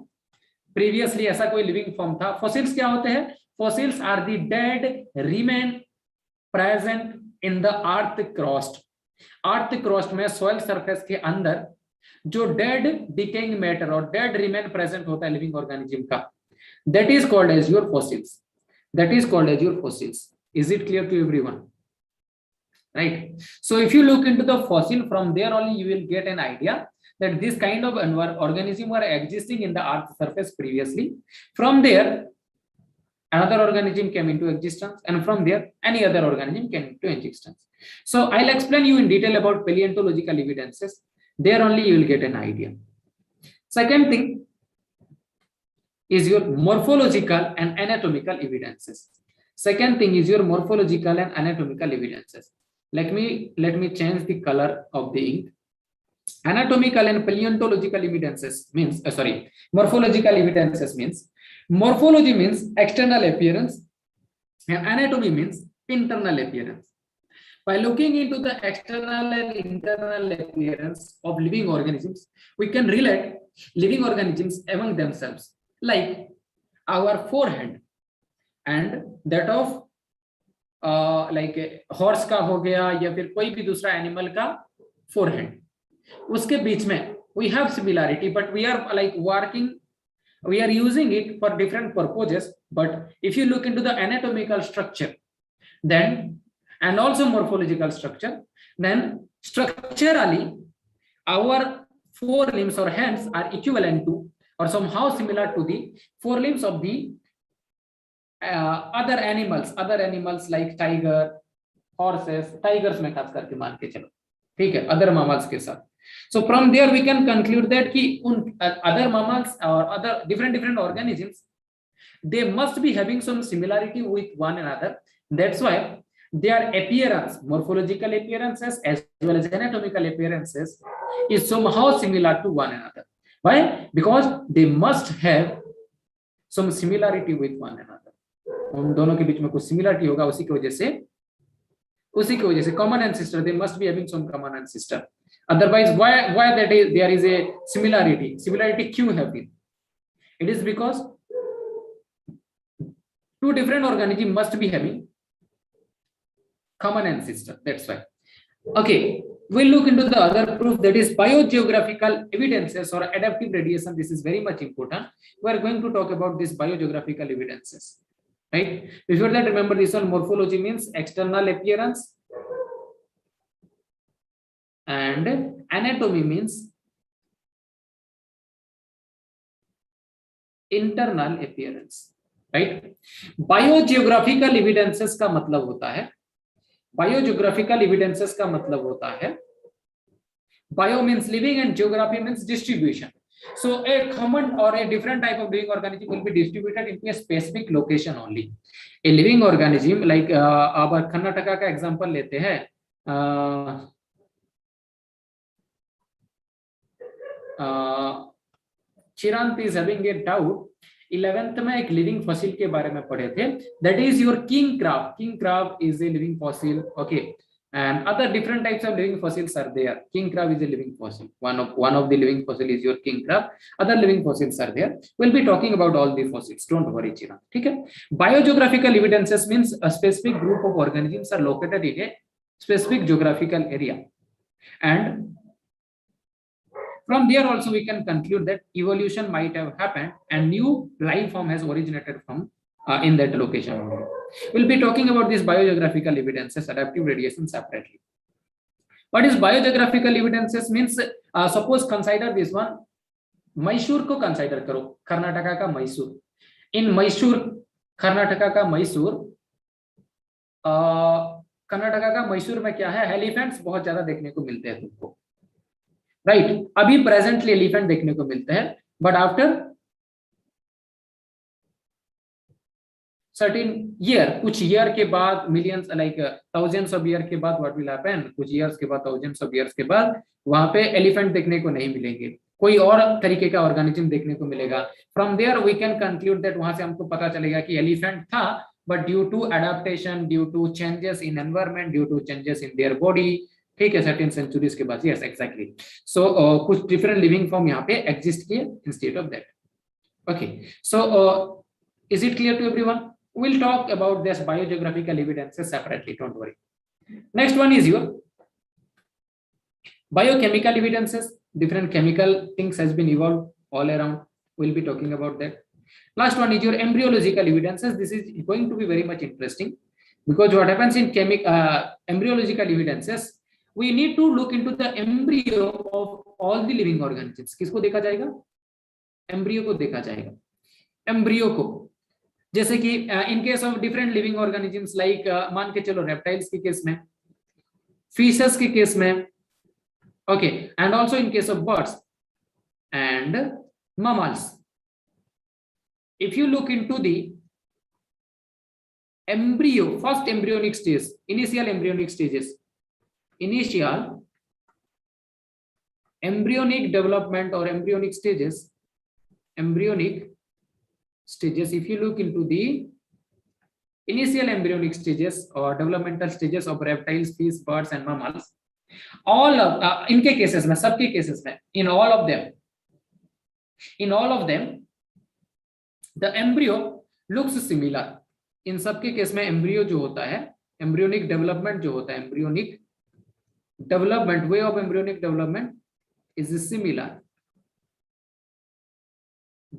previously ऐसा कोई living form था। फॉसिल्स क्या होते हैं? Fossils are the dead remain present in the earth crust. Earth crust में सॉइल सरफेस के अंदर जो डेड डिकेइंग मैटर और डेड रिमेन प्रेजेंट होता है लिविंग ऑर्गेनिज्म का, that is called as your fossils, that is called as your fossils. Is it clear to everyone? Right, so if you look into the fossil, from there only you will get an idea that this kind of organism were existing in the earth surface previously. From there another organism came into existence, and from there any other organism came into existence. So I'll explain you in detail about paleontological evidences. There only you will get an idea. Second thing is your morphological and anatomical evidences. Second thing is your morphological and anatomical evidences. Let me change the color of the ink. Anatomical and paleontological evidences means morphological evidences means, morphology means external appearance and anatomy means internal appearance. By looking into the external and internal appearance of living organisms, we can relate living organisms among themselves, like our forehead and that of like horse का हो गया या फिर कोई भी दूसरा animal का forehead, उसके बीच में we have similarity, but we are like we are using it for different purposes. But if you look into the anatomical structure, then and also morphological structure, then structurally our forelimbs or hands are equivalent to or somehow similar to the forelimbs of the other animals like tiger, horses, tigers में खास करके मान के चलो, ठीक है, other mammals के साथ. So from there we can conclude that कि उन other mammals or other different organisms, they must be having some similarity with one another. That's why their appearance, morphological appearances as well as anatomical appearances is somehow similar to one another. Why? Because they must have some similarity with one another. उन दोनों के बीच में कुछ similarity होगा, उसी की वजह से common ancestor, they must be having some common ancestor. Otherwise, why that is there is a similarity क्यों है फिर? It is because two different organisms must be having common ancestor. That's why. Okay, we'll look into the other proof, that is biogeographical evidences or adaptive radiation. This is very much important. We are going to talk about this biogeographical evidences. Right? Before that, remember this one, morphology means external appearance and anatomy means internal appearance. Right? Biogeographical evidences का मतलब होता है, biogeographical evidences का मतलब होता है, bio means living and geography means distribution. So a common or a different type of living organism will be distributed into a specific location only. A living organism like अब कर्नाटका का example लेते हैं, Chirand is having a doubt. 11th में एक living fossil के बारे में पढ़े थे, that is your king crab. King crab is a living fossil. Okay, and other different types of living fossils are there. King crab is a living fossil. One of the living fossil is your king crab. Other living fossils are there. We'll be talking about all the fossils. Don't worry, Chirag. ठीक है? Biogeographical evidences means a specific group of organisms are located in a specific geographical area, and from there also we can conclude that evolution might have happened and new life form has originated from in that location. We'll be talking about these biogeographical evidences, adaptive radiation separately. What is biogeographical evidences means? Suppose consider this one, Mysore को consider करो, कर्नाटका का Mysore. In Mysore, Karnataka का मैसूर, कर्नाटका का मैसूर में क्या है? Elephants बहुत ज्यादा देखने को मिलते हैं तुमको. राइट, अभी प्रेजेंटली एलिफेंट देखने को मिलते हैं, बट आफ्टर सर्टेन ईयर, कुछ ईयर के बाद, millions like thousands of year के बाद व्हाट विल हैपन, कुछ ईयर्स के बाद, थाउजेंड्स ऑफ ईयर्स के बाद वहां पे एलिफेंट देखने को नहीं मिलेंगे, कोई और तरीके का ऑर्गेनिज्म देखने को मिलेगा. From there we can conclude that, वहां से हमको पता चलेगा कि एलिफेंट था but due to adaptation, due to changes in environment, due to changes in their body, ठीक है, certain centuries के बाद, yes exactly. So कुछ different living form यहाँ पे exist किए instead of that. Okay, so is it clear to everyone? We'll talk about this biogeographical evidences separately, don't worry. Next one is your biochemical evidences. Different chemical things has been evolved all around. We'll be talking about that. Last one is your embryological evidences. This is going to be very much interesting because what happens in embryological evidences, we need to look into the embryo of all the living organisms. किसको देखा जाएगा? Embryo को देखा जाएगा. Embryo को, जैसे कि in case of different living organisms like मान के चलो रेप्टाइल्स के केस में, फिशेस के केस में, okay, and also in case of birds and mammals. If you look into the embryo, first embryonic stage, initial embryonic stages, initial embryonic development or embryonic stages, if you look into the initial embryonic stages or developmental stages of reptiles, fish, birds and mammals, all of इनके cases में, सबके cases में, in all of them the embryo looks similar. इन सबके case में embryo जो होता है, embryonic development जो होता है, embryonic development, way of embryonic development is similar.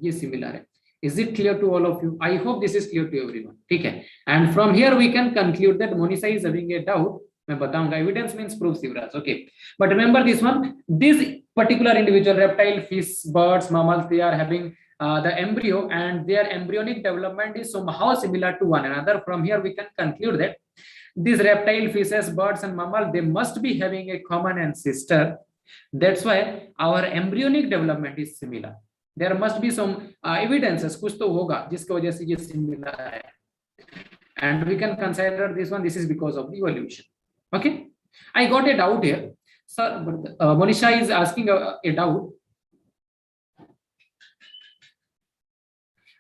ये सिमिलर है. Is it clear to all of you? I hope this is clear to everyone. ठीक है. And from here we can conclude that Monisha is having a doubt. मैं बताऊंगा. Evidence means proof, Sivraj. Okay. But remember this one. This particular individual, reptile, fish, birds, mammals, they are having the embryo and their embryonic development is somehow similar to one another. From here we can conclude that these reptile, fishes, birds and mammals, they must be having a common ancestor. That's why our embryonic development is similar. There must be some evidences, कुछ तो होगा जिसकी वजह से ये similar है. And we can consider this one. This is because of the evolution. Okay. I got a doubt here, sir. But Monisha is asking a doubt.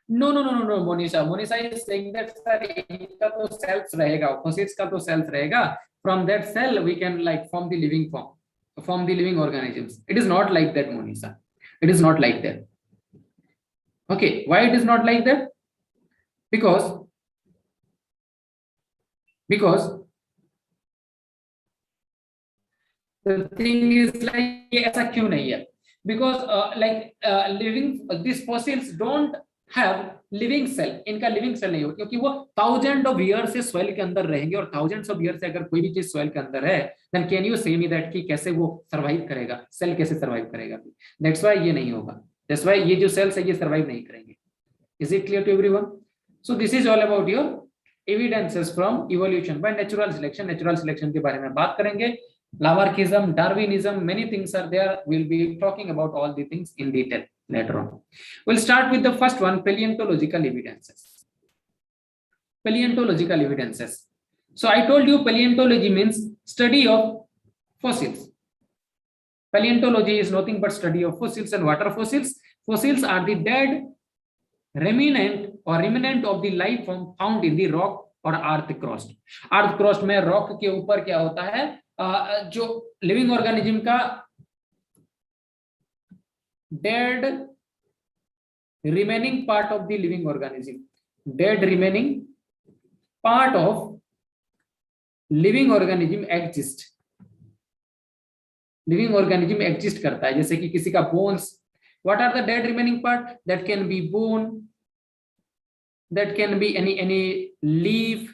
No, Monisha. Monisha is saying that sir, इनका तो cells रहेगा, fossils का तो cells रहेगा. From that cell we can like form the living form, form the living organisms. It is not like that, Monisha. It is not like that. Okay, why it is not like that? Because the thing is like ऐसा क्यों नहीं है? Because living these fossils don't have living cell. इनका living cell नहीं हो, क्योंकि वो thousands of years से soil के अंदर रहेंगे और thousands of years से अगर कोई भी चीज soil के अंदर है, then can you say me that कि कैसे वो survive करेगा? Cell कैसे survive करेगा? That's why ये नहीं होगा. That's why ये जो cells है ये survive नहीं करेंगे. Is it clear to everyone? So this is all about your evidences from evolution by natural selection. Natural selection के बारे में बात करेंगे. Lamarckism, Darwinism, many things are there. We'll be talking about all the things in detail later on. We'll start with the first one, paleontological evidences. Paleontological evidences. So I told you paleontology means study of fossils. Paleontology is nothing but study of fossils. And what are fossils? Fossils are the dead remnant of the life form found in the rock or earth crust. Earth crust में rock के ऊपर क्या होता है, जो living organism का dead remaining part of the living organism, dead remaining part of living organism exist. Living organism exist करता है, जैसे कि किसी का bones. What are the dead remaining part? That can be bone, that can be any leaf.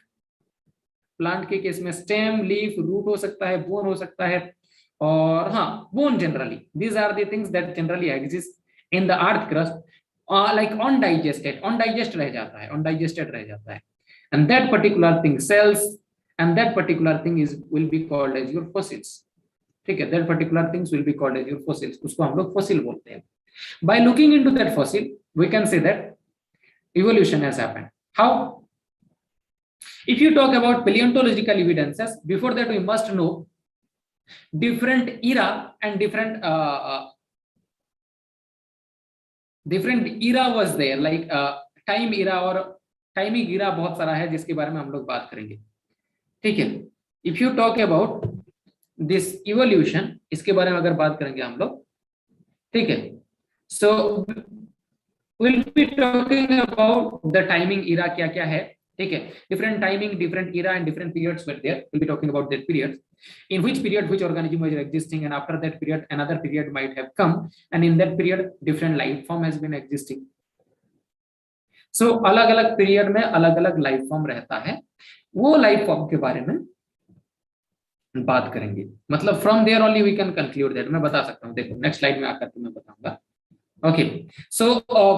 Plant के case में stem, leaf, root हो सकता है, bone हो सकता है, और हाँ, bone generally. These are the things that generally exist in the earth crust, like undigested रह जाता है, and that particular thing, cells, and that particular thing will be called as your fossils. ठीक है, that particular things will be called as your fossils. उसको हम लोग fossil बोलते हैं. By looking into that fossil, we can say that evolution has happened. How? If you talk about paleontological evidences, before that we must know different era and different era was there, like time era or timing era बहुत सारा है जिसके बारे में हम लोग बात करेंगे, ठीक है। If you talk about this evolution, इसके बारे में अगर बात करेंगे हम लोग, ठीक है। So will be talking about the timing era, क्या क्या है, ठीक है। Different timing, different era and different periods were there. Will be talking about that periods, in which period which organism was existing, and after that period another period might have come, and in that period different life form has been existing. So अलग अलग period में अलग अलग life form रहता है, वो life form के बारे में बात करेंगे। मतलब from there only we can conclude that, मैं बता सकता हूँ, देखो नेक्स्ट स्लाइड में आकर के मैं बताऊंगा। ओके, सो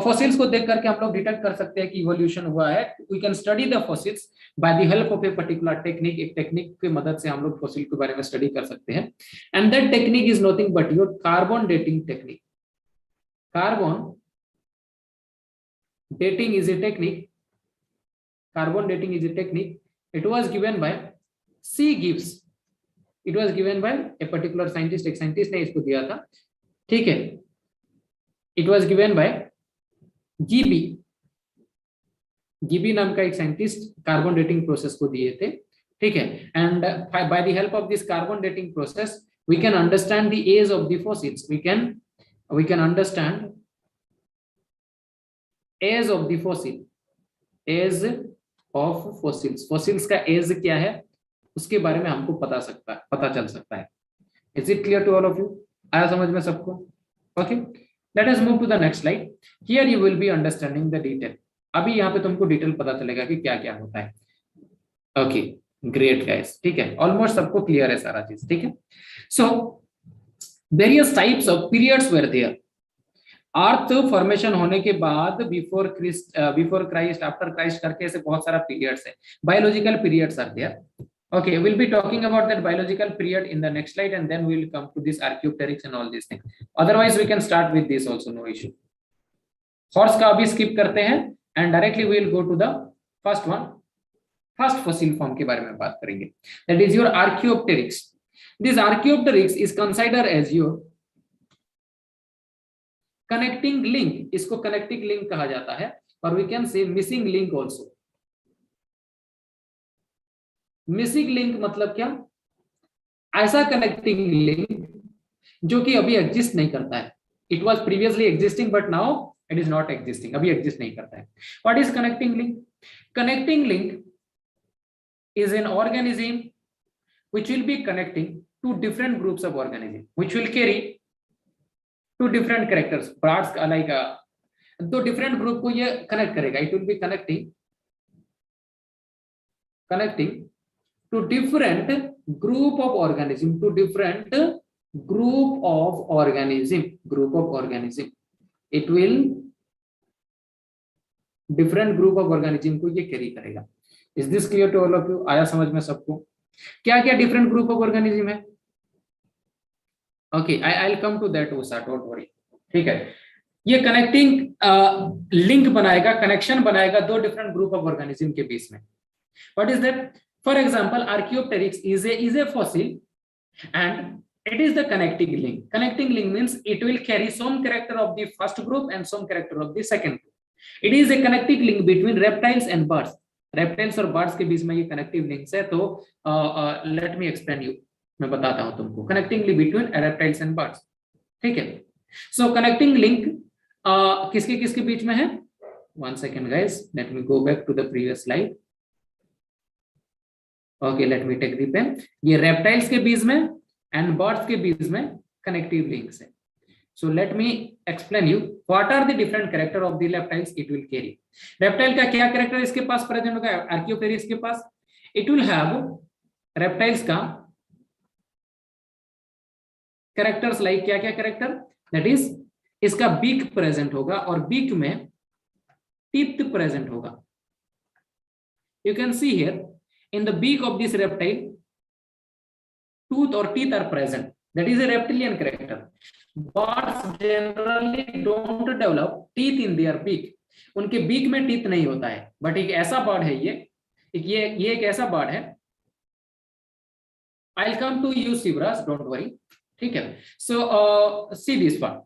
फॉसिल्स को देख करके हम लोग डिटेक्ट कर सकते हैं कि इवोल्यूशन हुआ है। We can study the fossils by the help of a particular technique, एक टेक्निक की मदद से हम लोग फॉसिल के बारे में स्टडी कर सकते हैं। And that technique is nothing but your carbon dating technique. Carbon dating is a technique, carbon dating is a technique, it was given by C Gibbs, it was given by a particular scientist, एक scientist ने इसको दिया था, ठीक है। It was given by GB, GB नाम का एक साइंटिस्ट कार्बन डेटिंग प्रोसेस को दिए थे, ठीक है। And by the help of this carbon dating process we can understand the age of the fossils, we can understand age of the fossil, age of fossils, fossils का age क्या है उसके बारे में हमको पता चल सकता है। Is it clear to all of you? आया समझ में सबको? Okay, let us move to the next slide. Here you will be understanding the detail. अभी यहाँ पे तुमको डिटेल पता चलेगा कि क्या क्या होता है। ओके, ग्रेट गाइस, ठीक है, ऑलमोस्ट सबको क्लियर है सारा चीज, ठीक है। So various types of periods were there. Earth formation होने के बाद बिफोर क्राइस्ट, आफ्टर क्राइस्ट करके ऐसे बहुत सारा पीरियड्स है, biological periods are there. Okay, we'll be talking about that biological period in the next slide, and then we'll come to this archaeopteryx and all these things. Otherwise, we can start with this also, no issue. Horse का अभी skip करते हैं and directly we'll go to the first one. First fossil form के बारे में बात करेंगे. That is your archaeopteryx. This archaeopteryx is considered as your connecting link. इसको connecting link कहा जाता है, और we can say missing link also. Missing link मतलब क्या? ऐसा कनेक्टिंग लिंक जो कि अभी एग्जिस्ट नहीं करता है। It was previously existing but now it is not existing, अभी एग्जिस्ट नहीं करता है। What is connecting link? Connecting link is an organism which will be connecting to different groups of organism which will carry two different characters, parts like दो different group को ये connect करेगा। it will be connecting to different group of organism, to different group of organism, it will different group of organism को ये carry करेगा। Is this clear to all of you? आया समझ में सबको? क्या क्या different group of organism है? Okay, I'll come to that also, don't worry, ठीक है। ये कनेक्टिंग लिंक बनाएगा, कनेक्शन बनाएगा दो डिफरेंट ग्रुप ऑफ ऑर्गेनिज्म के बीच में। What is that? For example, Archaeopteryx is a fossil, and it is the connecting link. Connecting link means it will carry some character of the first group and some character of the second group. It is a connecting link between reptiles and birds. Reptiles और birds के बीच में ये connective links है। तो let me explain you. मैं बताता हूँ तुमको connecting link between reptiles and birds, ठीक है। So connecting link किसके किसके बीच में है? One second guys, let me go back to the previous slide. Okay, let me take the pen. ये reptiles के बीच में and birds के बीच में connective links है। So let me explain you what are the different character of the reptiles it will carry. Reptile का क्या character इसके पास present होगा? Archaeopteryx के पास it will have reptiles का characters like क्या क्या character? That is इसका beak present होगा और beak में teeth present होगा। You can see here in the beak of this reptile, tooth or teeth are present. That is a reptilian character. Birds generally don't develop teeth in their beak. उनके beak में teeth नहीं होता है, but एक ऐसा bird है ये एक ऐसा bird है। I'll come to you zebras, don't worry, ठीक है। So see this one.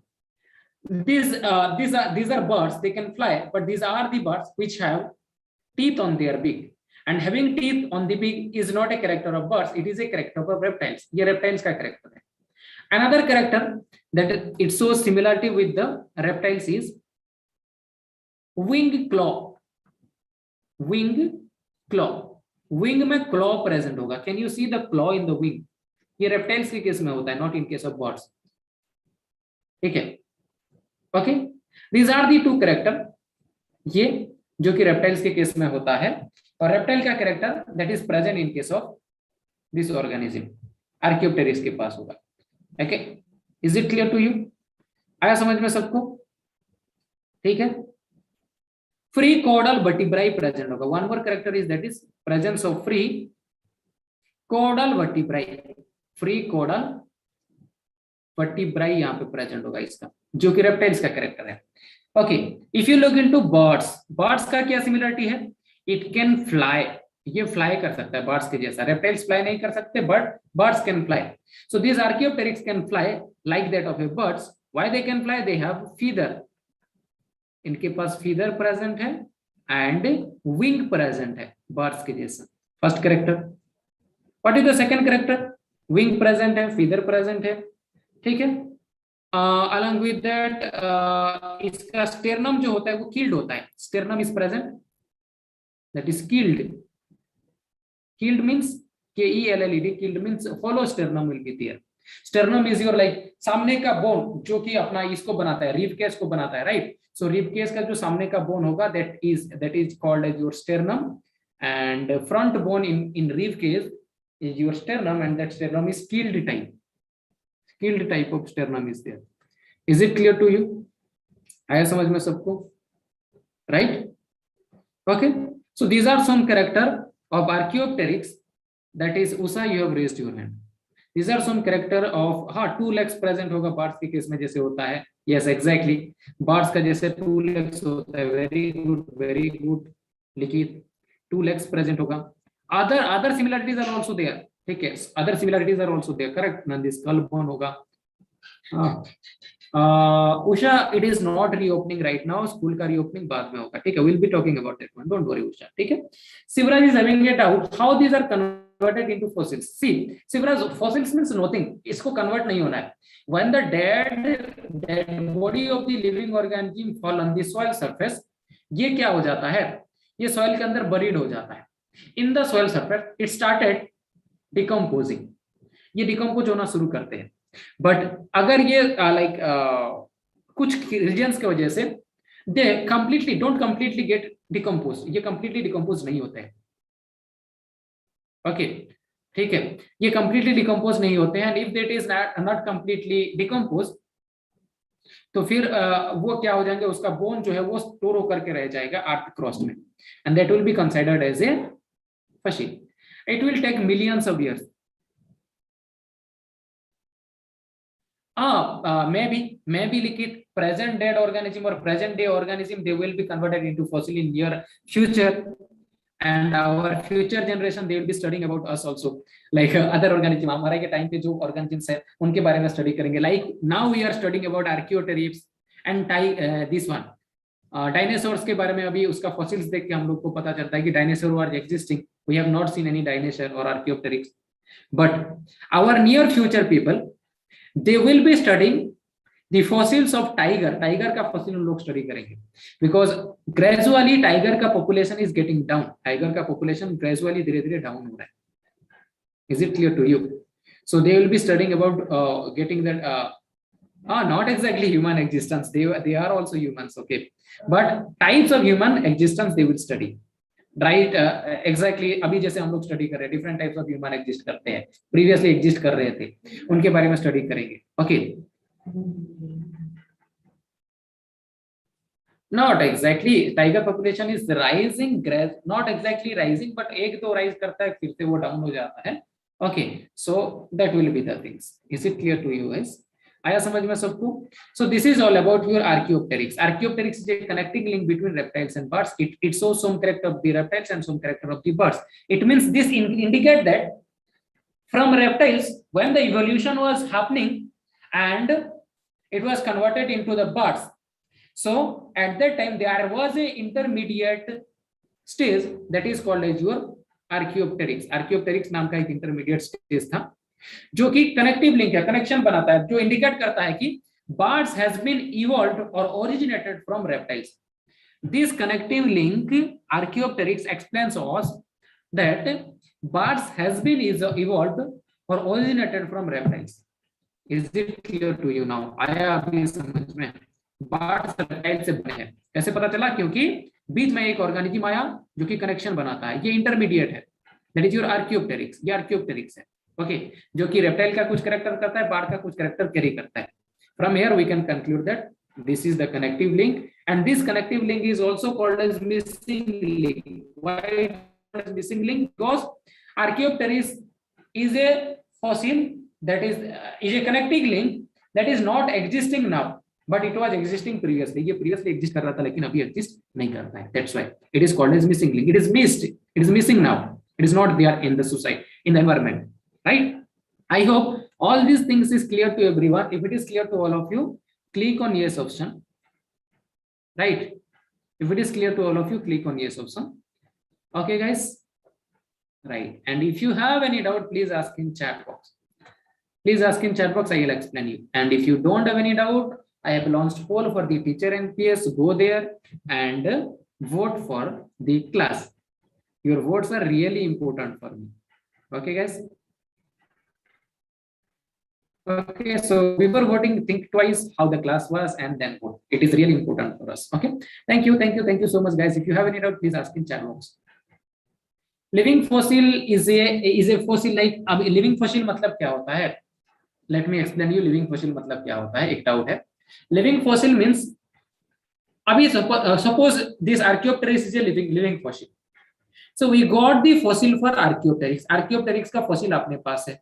These are birds, they can fly, but these are the birds which have teeth on their beak, and having teeth on the beak is not a character of birds, it is a character of reptiles. ये reptiles का character है. Another character that it shows similarity with the reptiles is wing claw. Wing claw, wing में claw present होगा. Can you see the claw in the wing? ये reptiles के case में होता है, not in case of birds. ठीक है, okay. These are the two character, ये जो कि reptiles के केस में होता है, और reptile का character that is present in case of this organism, Archaeopteryx के पास होगा. Okay, is it clear to you? आया समझ में सबको? ठीक है. Free caudal vertebrae present होगा. One more character is that is presence of free caudal vertebrae. Free caudal vertebrae यहाँ पे present होगा इसका, जो कि reptiles का character है. Okay, if you look into birds, birds का क्या similarity है? It can fly. ये fly कर सकता है birds के जैसा. Reptiles fly नहीं कर सकते, but birds can fly. So these Archaeopteryx can fly like that of a birds. Why they can fly? They have feather. इनके पास feather present है and wing present है birds के जैसा. First character. What is the second character? Wing present है, feather present है. ठीक है. Along with that, इसका sternum जो होता है वो keeled होता है. Sternum is present. That is keeled. Keeled means K-E-L-L-E-D. Keeled means hollow sternum will be there. Sternum is your like सामने का bone जो कि अपना इसको बनाता है, rib cage को बनाता है, right? So rib cage का जो सामने का bone होगा, that is called as your sternum, and front bone in rib cage is your sternum, and that sternum is keeled type. Keeled type of sternum is there. Is it clear to you? आया समझ में सबको? Right? Okay. So these are some character of Archaeopteryx. That is Usha, you have raised your hand. These are some character of two legs present होगा birds के case में जैसे होता है. Yes, exactly. Birds का जैसे two legs होता है. Very good. लिखित. Two legs present होगा. Other similarities are also there. ठीक है. Other similarities are also there. Correct. Nandi skull bone होगा. Usha, it is not reopening right now. School का reopening बाद में होगा. ठीक है. We'll be talking about that one. Don't worry, Usha. ठीक है. Sivraj is having a doubt how these are converted into fossils. See, Sivraj, fossils means nothing. इसको convert नहीं होना है. When the dead body of the living organism fall on the soil surface, ये क्या हो जाता है? ये soil के अंदर buried हो जाता है. In the soil surface, it started decomposing. ये decompose होना शुरू करते हैं. But अगर ये कुछ regions के वजह से they don't completely get decomposed. ये completely decompose नहीं होते हैं. Okay, ठीक है. ये completely decompose नहीं होते हैं. And if that is not completely decomposed, तो फिर वो क्या हो जाएंगे? उसका bone जो है वो store होकर के रह जाएगा earth crust में. And that will be considered as a fossil. It will take millions of years. Maybe liquid present dead organism or present day organism, they will be converted into fossil in near future, and our future generation they will be studying about us also, like other organism. हमारे के time पे जो organisms है उनके बारे में study करेंगे. Like now we are studying about Archaeopteryx and this one dinosaurs के बारे में. अभी उसका fossils देख के हम लोग को पता चलता है कि dinosaur are existing. We have not seen any dinosaur or Archaeopteryx, but our near future people, they will be studying the fossils of tiger. Tiger का fossil हम लोग study करेंगे, because gradually tiger का population is getting down. Tiger का population gradually धीरे-धीरे down हो रहा है. Is it clear to you? So they will be studying about getting that. Not exactly human existence. They are also humans, okay, but types of human existence they will study. Right, exactly. अभी जैसे हम लोग study कर रहे हैं, different types of human exist करते हैं, previously exist कर रहे थे, उनके बारे में स्टडी करेंगे. Okay. Not exactly. Tiger population is rising, not exactly rising, but एक तो rise करता है फिर से वो down हो जाता है. Okay, so that will be the things. Is it clear to you guys? आया समझ में सबको? So this is all about your Archaeopteryx. Archaeopteryx is a connecting link between reptiles and birds. It shows some character of the reptiles and some character of the birds. It means this indicate that from reptiles, when the evolution was happening and it was converted into the birds, so at that time there was a intermediate stage that is called as your archaeopteryx. archaeopteryx नाम का एक intermediate stage था जो कि connective link है, connection बनाता है, जो इंडिकेट करता है कि birds has been evolved or originated from reptiles. This connective link archaeopteryx explains us that birds has been evolved or originated from reptiles. Is it clear to you now? आया अभी समझ में? birds reptiles से बने हैं, कैसे पता चला? क्योंकि बीच में एक ऑर्गेनिज्म आया जो कि कनेक्शन बनाता है, ये इंटरमीडिएट है, दैट इज योर आर्कियोप्टेरिक्स, ये आर्कियोप्टेरिक्स है, ओके, जो कि रेप्टाइल का कुछ कैरेक्टर करता है, बार्ड का कुछ कैरेक्टर कैरी करता है. From here we can conclude that this is the connective link, and this connective link is also called as missing link. Why it is missing link? Because Archaeopteryx is a fossil that is a connecting link that is not existing now, but it was existing previously. ये previously exist कर रहा था लेकिन अभी exist नहीं करता है. That's why it is called as missing link. It is missed. It is missing now. It is not there in the society, in the environment, right? I hope all these things is clear to everyone. If it is clear to all of you, click on yes option, right? If it is clear to all of you, click on yes option. Okay guys, right? And if you have any doubt, please ask in chat box. Please ask in chat box, I will explain you. And if you don't have any doubt, I have launched poll for the teacher NPS. Go there and vote for the class. Your votes are really important for me. Okay guys. Okay, so before voting, think twice how the class was and then vote. It is really important for us. Okay, thank you so much guys. If you have any doubt, please ask in chat box. Living fossil is a fossil like, अब living fossil मतलब क्या होता है? Let me explain you living fossil मतलब क्या होता है. एक डाउट है. Living fossil means, अभी suppose this Archaeopteryx is a living fossil. So we got the fossil for Archaeopteryx. Archaeopteryx का fossil अपने पास है.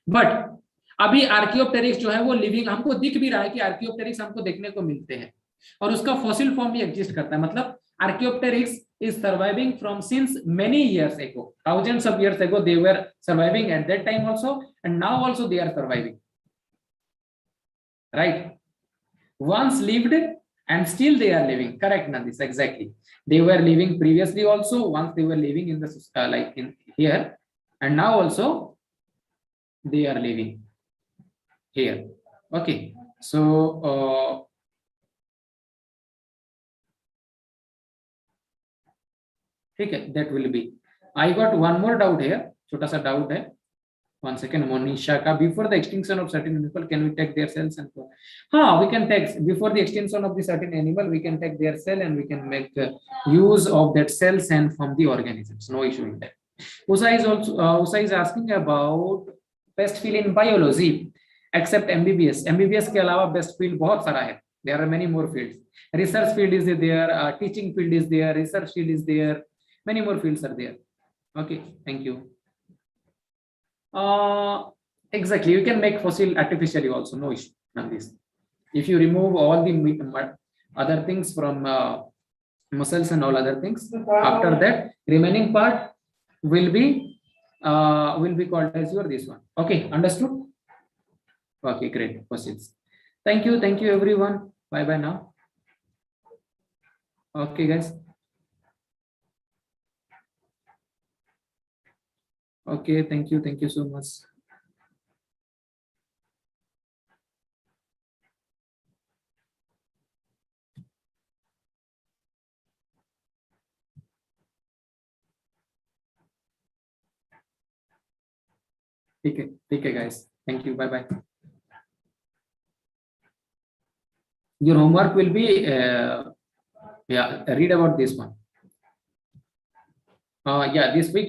But अभी आर्कियोप्टेरिक्स जो है वो लिविंग, हमको दिख भी रहा है कि आर्कियोप्टेरिक्स हमको देखने को मिलते हैं और उसका फॉसिल फॉर्म भी एग्जिस्ट करता है. मतलब archaeopteryx is surviving from since many years ago, thousands of years ago they were surviving at that time also, and now also they are surviving, right? once lived and still they are living. Correct, Nandis, exactly. They were living previously also, once they were living in the like in here, and now also they are living here. Okay, so ठीक है, that will be. I got one more doubt here, छोटा सा doubt है. One second, Monisha ka, before the extinction of certain animal, can we take their cells and so? हाँ, we can take, before the extinction of the certain animal, we can take their cell and we can make use of that cells and from the organisms. No issue in that. Usa is also Usa is asking about best field in biology except MBBS. MBBS के अलावा best field बहुत सारा है. There are many more fields. Research field is there, teaching field is there, research field is there. Many more fields are there. Okay, thank you. Exactly, you can make fossil artificially also, no issue on this. If you remove all the other things from muscles and all other things, after that remaining part will be called as your this one. Okay, understood? Okay, great. Fossils. Thank you everyone. Bye bye now. Okay guys. Okay, thank you so much. ठीक है guys. Thank you. Bye bye. Your homework will be read about this one. Yeah, this week